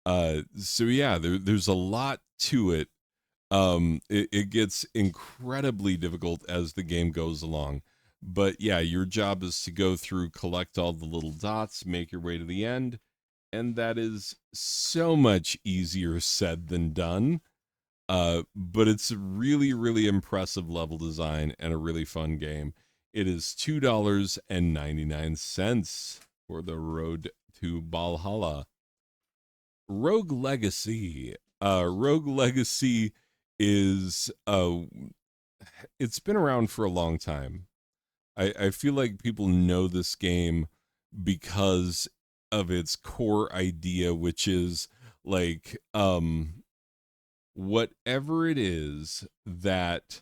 So yeah, there's a lot to it. It gets incredibly difficult as the game goes along. But yeah, your job is to go through, collect all the little dots, make your way to the end, and that is so much easier said than done. But it's a really, really impressive level design and a really fun game. It is $2.99 for the Road to Ballhalla. Rogue Legacy. Rogue Legacy is it's been around for a long time. I feel like people know this game because of its core idea, which is like whatever it is that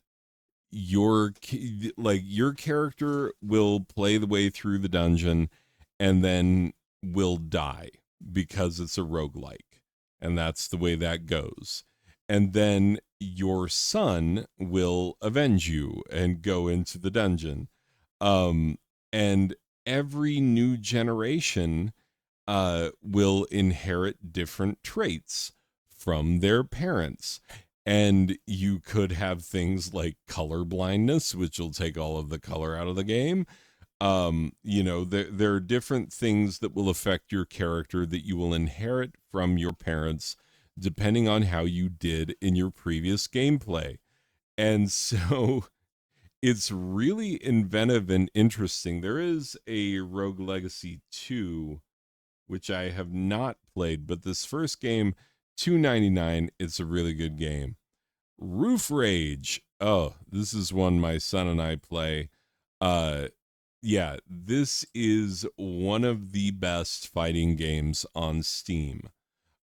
your character will play the way through the dungeon and then will die because it's a roguelike, and that's the way that goes. And then your son will avenge you and go into the dungeon. And every new generation will inherit different traits from their parents. And you could have things like color blindness, which will take all of the color out of the game. There are different things that will affect your character that you will inherit from your parents depending on how you did in your previous gameplay. And so it's really inventive and interesting. There is a Rogue Legacy 2, which I have not played, but this first game, $2.99, it's a really good game. Roof Rage. Oh, this is one my son and I play. Yeah, this is one of the best fighting games on Steam.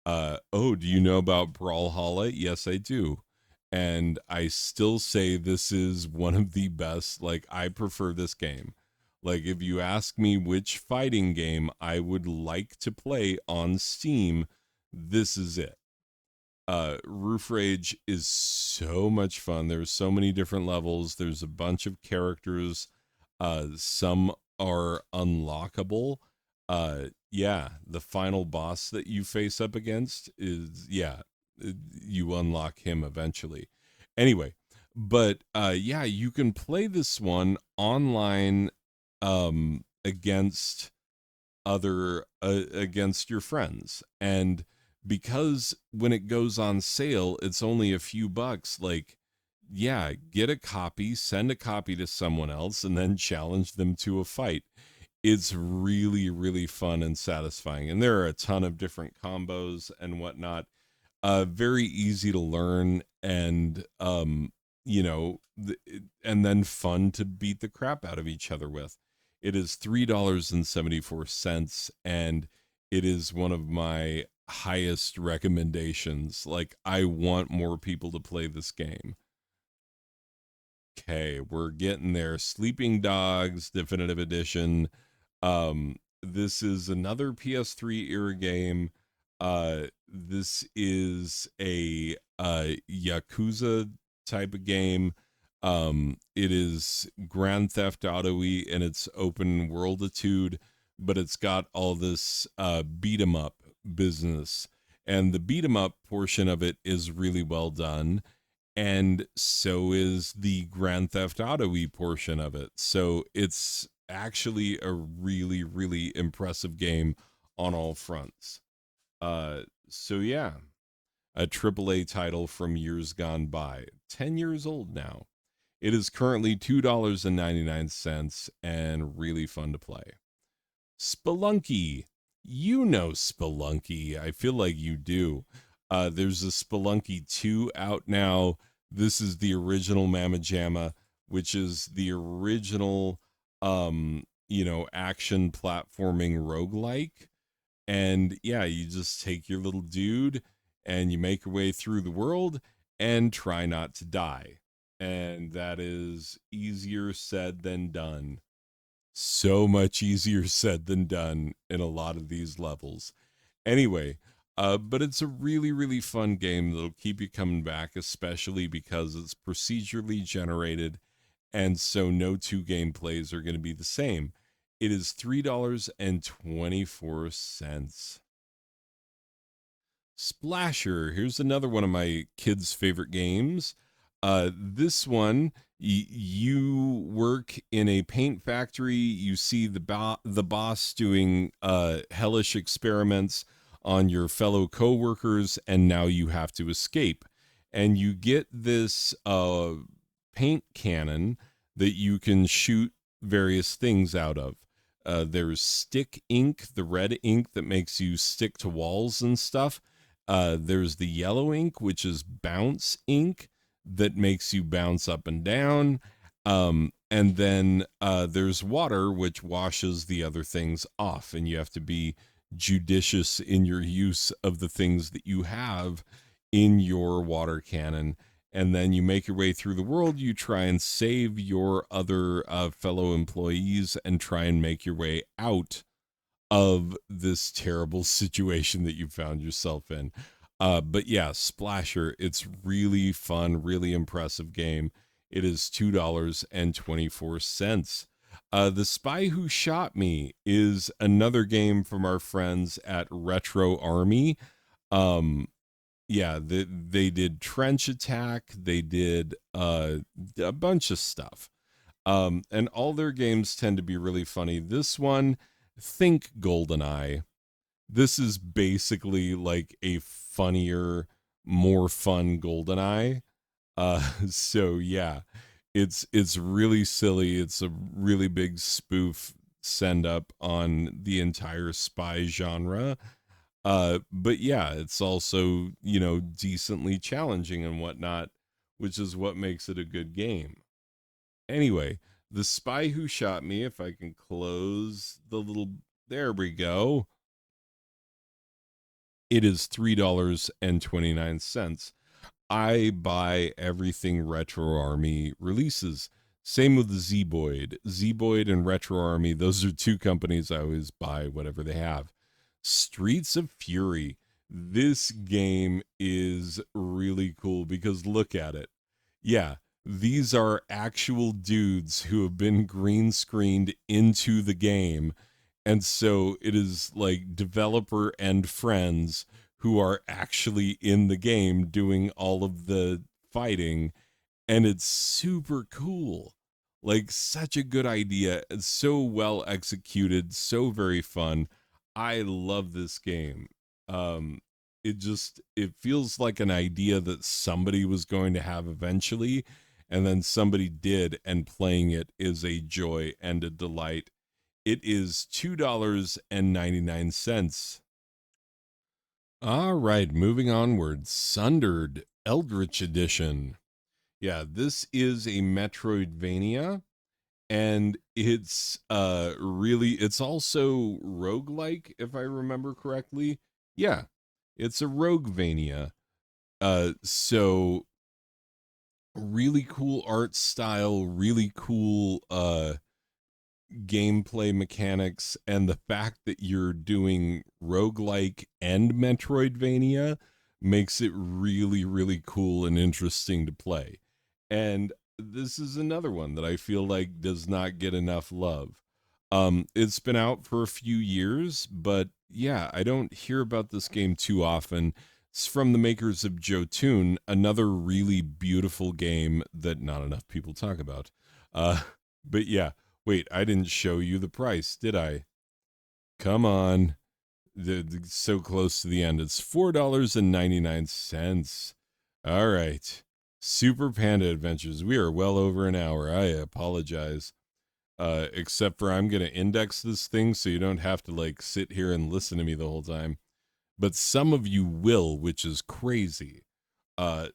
Do you know about Brawlhalla? Yes, I do. And I still say this is one of the best. Like, I prefer this game. Like, if you ask me which fighting game I would like to play on Steam, this is it. Roof Rage is so much fun. There's so many different levels. There's a bunch of characters. Some are unlockable. Yeah, the final boss that you face up against is, you unlock him eventually. Anyway, but yeah, you can play this one online against against your friends. And because when it goes on sale, it's only a few bucks, like, yeah, get a copy, send a copy to someone else, and then challenge them to a fight. It's really, really fun and satisfying. And there are a ton of different combos and whatnot. Very easy to learn, and and then fun to beat the crap out of each other with. It is $3.74, and it is one of my highest recommendations. Like, I want more people to play this game. Okay, we're getting there. Sleeping Dogs Definitive Edition. This is another PS3 era game. This is a Yakuza type of game. It is Grand Theft Auto-y in its open worlditude, but it's got all this beat 'em up business. And the beat 'em up portion of it is really well done. And so is the Grand Theft Auto-y portion of it. So it's actually a really, really impressive game on all fronts. So yeah, a AAA title from years gone by, 10 years old now. It is currently $2.99 and really fun to play. Spelunky. You know Spelunky. I feel like you do. There's a Spelunky 2 out now. This is the original Mamma Jamma, which is the original, action platforming roguelike. And yeah, you just take your little dude and you make your way through the world and try not to die. And that is easier said than done. So much easier said than done in a lot of these levels. Anyway, but it's a really, really fun game that'll keep you coming back, especially because it's procedurally generated, and so no two gameplays are going to be the same. It is $3.24. Splasher. Here's another one of my kids' favorite games. This one, you work in a paint factory. You see the boss doing hellish experiments on your fellow coworkers, and now you have to escape. And you get this paint cannon that you can shoot various things out of. There's stick ink, the red ink that makes you stick to walls and stuff. There's the yellow ink, which is bounce ink that makes you bounce up and down. And then there's water, which washes the other things off. And you have to be judicious in your use of the things that you have in your water cannon. And then you make your way through the world. You try and save your other fellow employees and try and make your way out of this terrible situation that you found yourself in. But yeah, Splasher, it's really fun, really impressive game. It is $2.24. The Spy Who Shot Me is another game from our friends at Retro Army. Yeah, they did Trench Attack. They did a bunch of stuff. And all their games tend to be really funny. This one, think GoldenEye. This is basically like a funnier, more fun GoldenEye. So yeah, it's really silly. It's a really big spoof send up on the entire spy genre. But yeah, it's also, decently challenging and whatnot, which is what makes it a good game. Anyway, The Spy Who Shot Me, if I can close the little, there we go. It is $3.29. I buy everything Retro Army releases. Same with Zboyd. Zboyd and Retro Army, those are two companies I always buy whatever they have. Streets of Fury. This game is really cool because look at it. Yeah, these are actual dudes who have been green screened into the game. And so it is like developer and friends who are actually in the game doing all of the fighting. And it's super cool. Like, such a good idea. It's so well executed, so very fun. I love this game. Um, it feels like an idea that somebody was going to have eventually, and then somebody did, and playing it is a joy and a delight. It is $2.99. All right, moving onward. Sundered Eldritch Edition. Yeah, this is a Metroidvania, and it's also roguelike, if I remember correctly. Yeah, it's a roguevania. So really cool art style, really cool gameplay mechanics, and the fact that you're doing roguelike and Metroidvania makes it really, really cool and interesting to play. And this is another one that I feel like does not get enough love. It's been out for a few years, but yeah, I don't hear about this game too often. It's from the makers of Jotun, another really beautiful game that not enough people talk about. Uh, but yeah, wait, I didn't show you the price, did I? Come on. So close to the end. It's $4.99. All right. Super Panda Adventures. We are well over an hour. I apologize. Except for I'm going to index this thing so you don't have to like sit here and listen to me the whole time. But some of you will, which is crazy.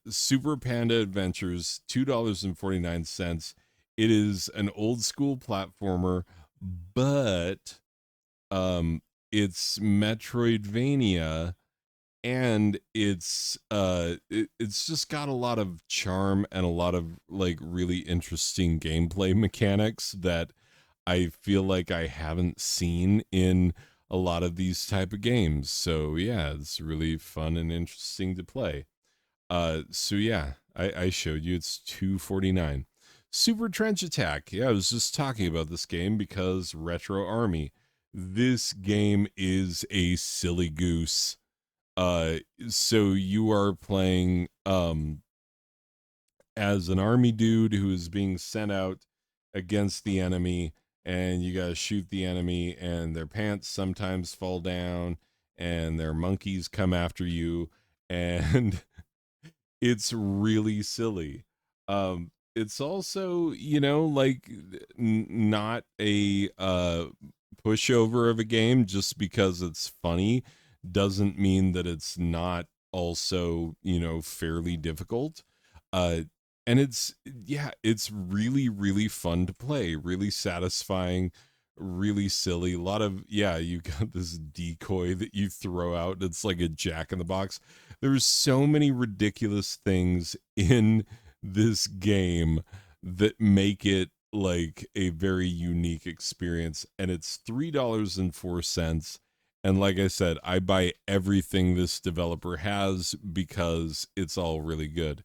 Super Panda Adventures, $2.49. It is an old school platformer, but it's Metroidvania, and it's just got a lot of charm and a lot of like really interesting gameplay mechanics that I feel like I haven't seen in a lot of these type of games. So yeah, it's really fun and interesting to play. So yeah, I showed you it's 249. Super Trench Attack. Yeah, I was just talking about this game because Retro Army. This game is a silly goose. So you are playing as an army dude who is being sent out against the enemy, and you got to shoot the enemy, and their pants sometimes fall down, and their monkeys come after you, and it's really silly. It's also, like not a pushover of a game. Just because it's funny doesn't mean that it's not also, fairly difficult. Uh, and it's really, really fun to play, really satisfying, really silly. A lot of, yeah, you got this decoy that you throw out. It's like a jack in the box. There's so many ridiculous things in this game that make it like a very unique experience. And it's $3.04. And like I said, I buy everything this developer has because it's all really good.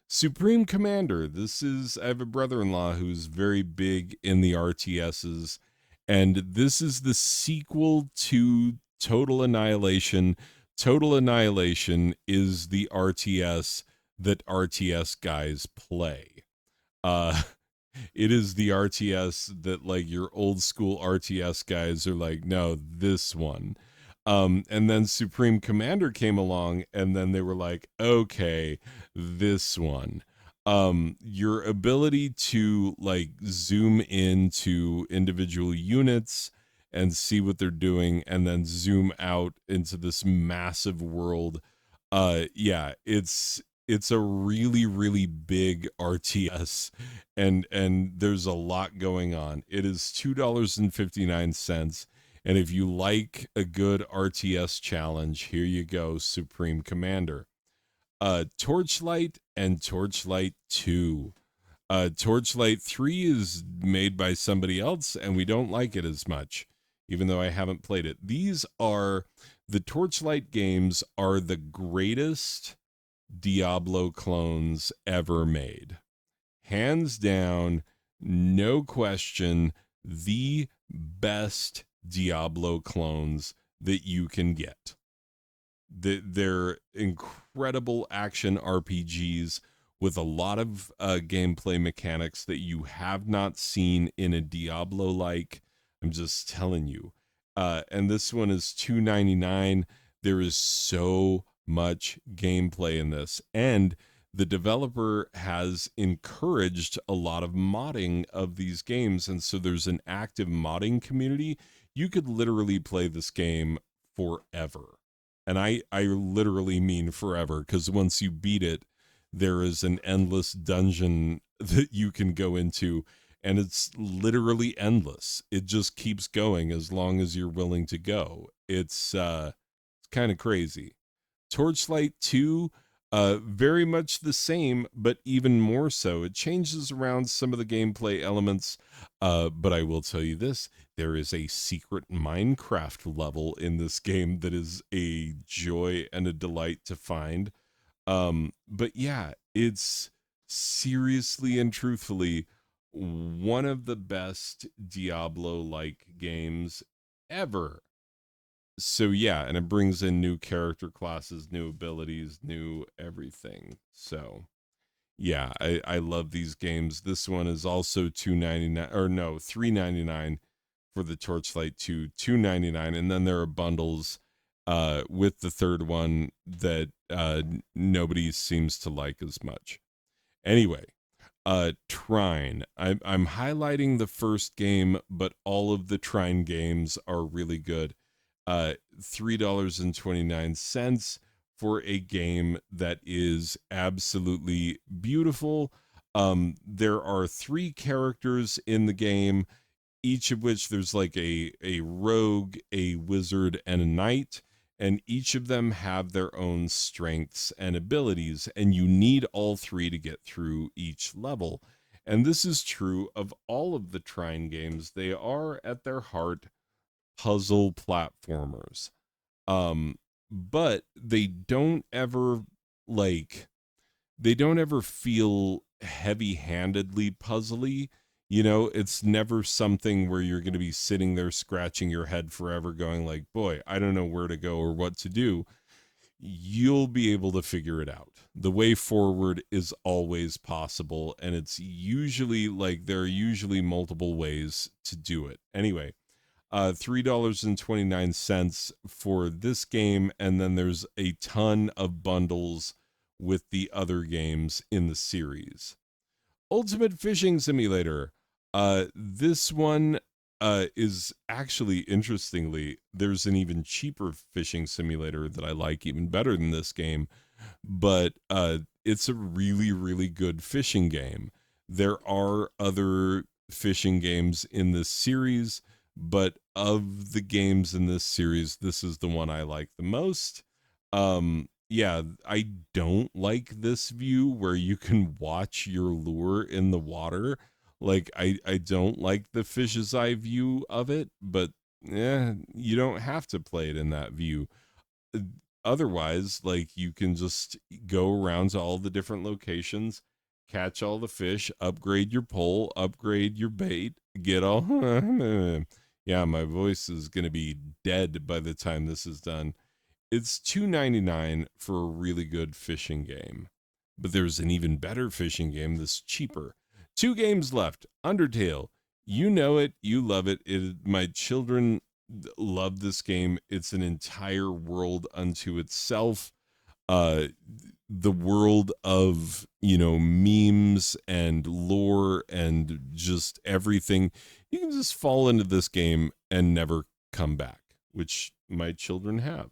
Supreme Commander. I have a brother in law who's very big in the RTSs, and this is the sequel to Total Annihilation. Total Annihilation is the RTS that RTS guys play. Uh, It is the RTS that like your old school RTS guys are like, no, this one. And then Supreme Commander came along, and then they were like, okay, this one. Your ability to like zoom into individual units and see what they're doing, and then zoom out into this massive world. Yeah, it's a really really big RTS, and there's a lot going on. It is $2.59, and if you like a good RTS challenge, here you go, Supreme Commander. Torchlight and Torchlight 2. Torchlight 3 is made by somebody else, and we don't like it as much, even though I haven't played it. The Torchlight games are the greatest Diablo clones ever made. Hands down, no question, the best Diablo clones that you can get. They're incredible action RPGs with a lot of gameplay mechanics that you have not seen in a Diablo like. I'm just telling you. And this one is $2.99. There is so much gameplay in this. And the developer has encouraged a lot of modding of these games. And so there's an active modding community. You could literally play this game forever. And I literally mean forever, because once you beat it, there is an endless dungeon that you can go into, and it's literally endless. It just keeps going as long as you're willing to go. It's kind of crazy. Torchlight 2, very much the same, but even more so. It changes around some of the gameplay elements, but I will tell you this. There is a secret Minecraft level in this game that is a joy and a delight to find. But yeah, it's seriously and truthfully one of the best Diablo-like games ever. So yeah, and it brings in new character classes, new abilities, new everything. So yeah, I love these games. This one is also $2.99, or no, $3.99 for the Torchlight 2, $2.99, and then there are bundles with the third one that nobody seems to like as much. Anyway, Trine. I'm highlighting the first game, but all of the Trine games are really good. $3.29 for a game that is absolutely beautiful. There are 3 characters in the game, each of which there's like a rogue, a wizard, and a knight, and each of them have their own strengths and abilities, and you need all 3 to get through each level. And this is true of all of the Trine games. They are at their heart puzzle platformers. But like they don't ever feel heavy-handedly puzzly. It's never something where you're going to be sitting there scratching your head forever going like, boy, I don't know where to go or what to do. You'll be able to figure it out. The way forward is always possible, and it's usually like there are usually multiple ways to do it. Anyway, $3.29 for this game, and then there's a ton of bundles with the other games in the series. Ultimate Fishing Simulator. This one is actually, interestingly, there's an even cheaper fishing simulator that I like even better than this game, but it's a really, really good fishing game. There are other fishing games in this series, but of the games in this series, this is the one I like the most. Yeah, I don't like this view where you can watch your lure in the water. Like, I don't like the fish's eye view of it, but you don't have to play it in that view. Otherwise, like, you can just go around to all the different locations, catch all the fish, upgrade your pole, upgrade your bait, get all. Yeah, my voice is going to be dead by the time this is done. It's $2.99 for a really good fishing game. But there's an even better fishing game that's cheaper. 2 games left. Undertale. You know it. You love it. My children love this game. It's an entire world unto itself. Uh, the world of, memes and lore and just everything. You can just fall into this game and never come back, which my children have.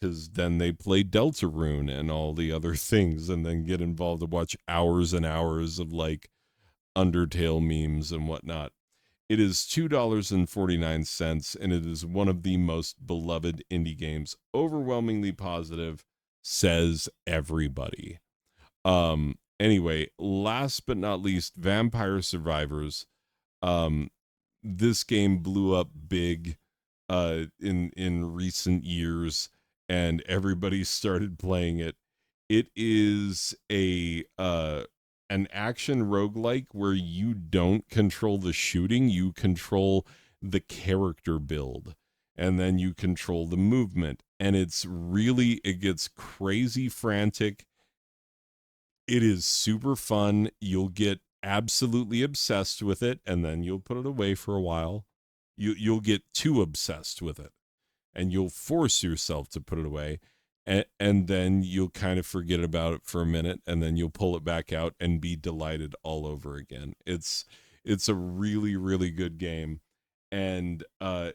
Because then they play Deltarune and all the other things and then get involved to watch hours and hours of like Undertale memes and whatnot. It is $2.49 and it is one of the most beloved indie games. Overwhelmingly positive, says everybody. Anyway, last but not least, Vampire Survivors. This game blew up big in recent years, and everybody started playing it. It is an action roguelike where you don't control the shooting, you control the character build, and then you control the movement. And it gets crazy frantic. It is super fun. You'll get absolutely obsessed with it, and then you'll put it away for a while. You'll get too obsessed with it, and you'll force yourself to put it away. And then you'll kind of forget about it for a minute, and then you'll pull it back out and be delighted all over again. It's a really, really good game. And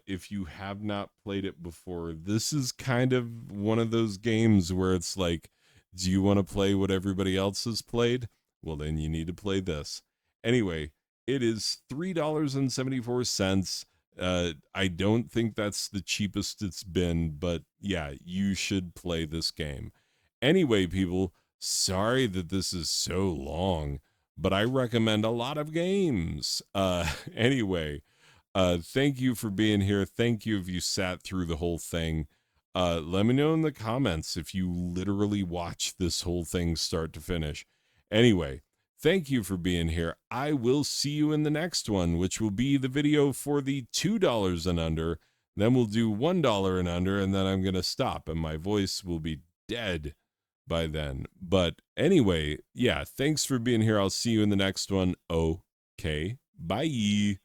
if you have not played it before, this is kind of one of those games where it's like, do you want to play what everybody else has played? Well, then you need to play this. Anyway, it is $3.74. I don't think that's the cheapest it's been, but yeah, you should play this game. Anyway, people, sorry that this is so long, but I recommend a lot of games. Anyway, thank you for being here. Thank you if you sat through the whole thing. Let me know in the comments if you literally watched this whole thing start to finish. Anyway, thank you for being here. I will see you in the next one, which will be the video for the $2 and under. Then we'll do $1 and under, and then I'm going to stop, and my voice will be dead by then. But anyway, yeah, thanks for being here. I'll see you in the next one. Okay, bye.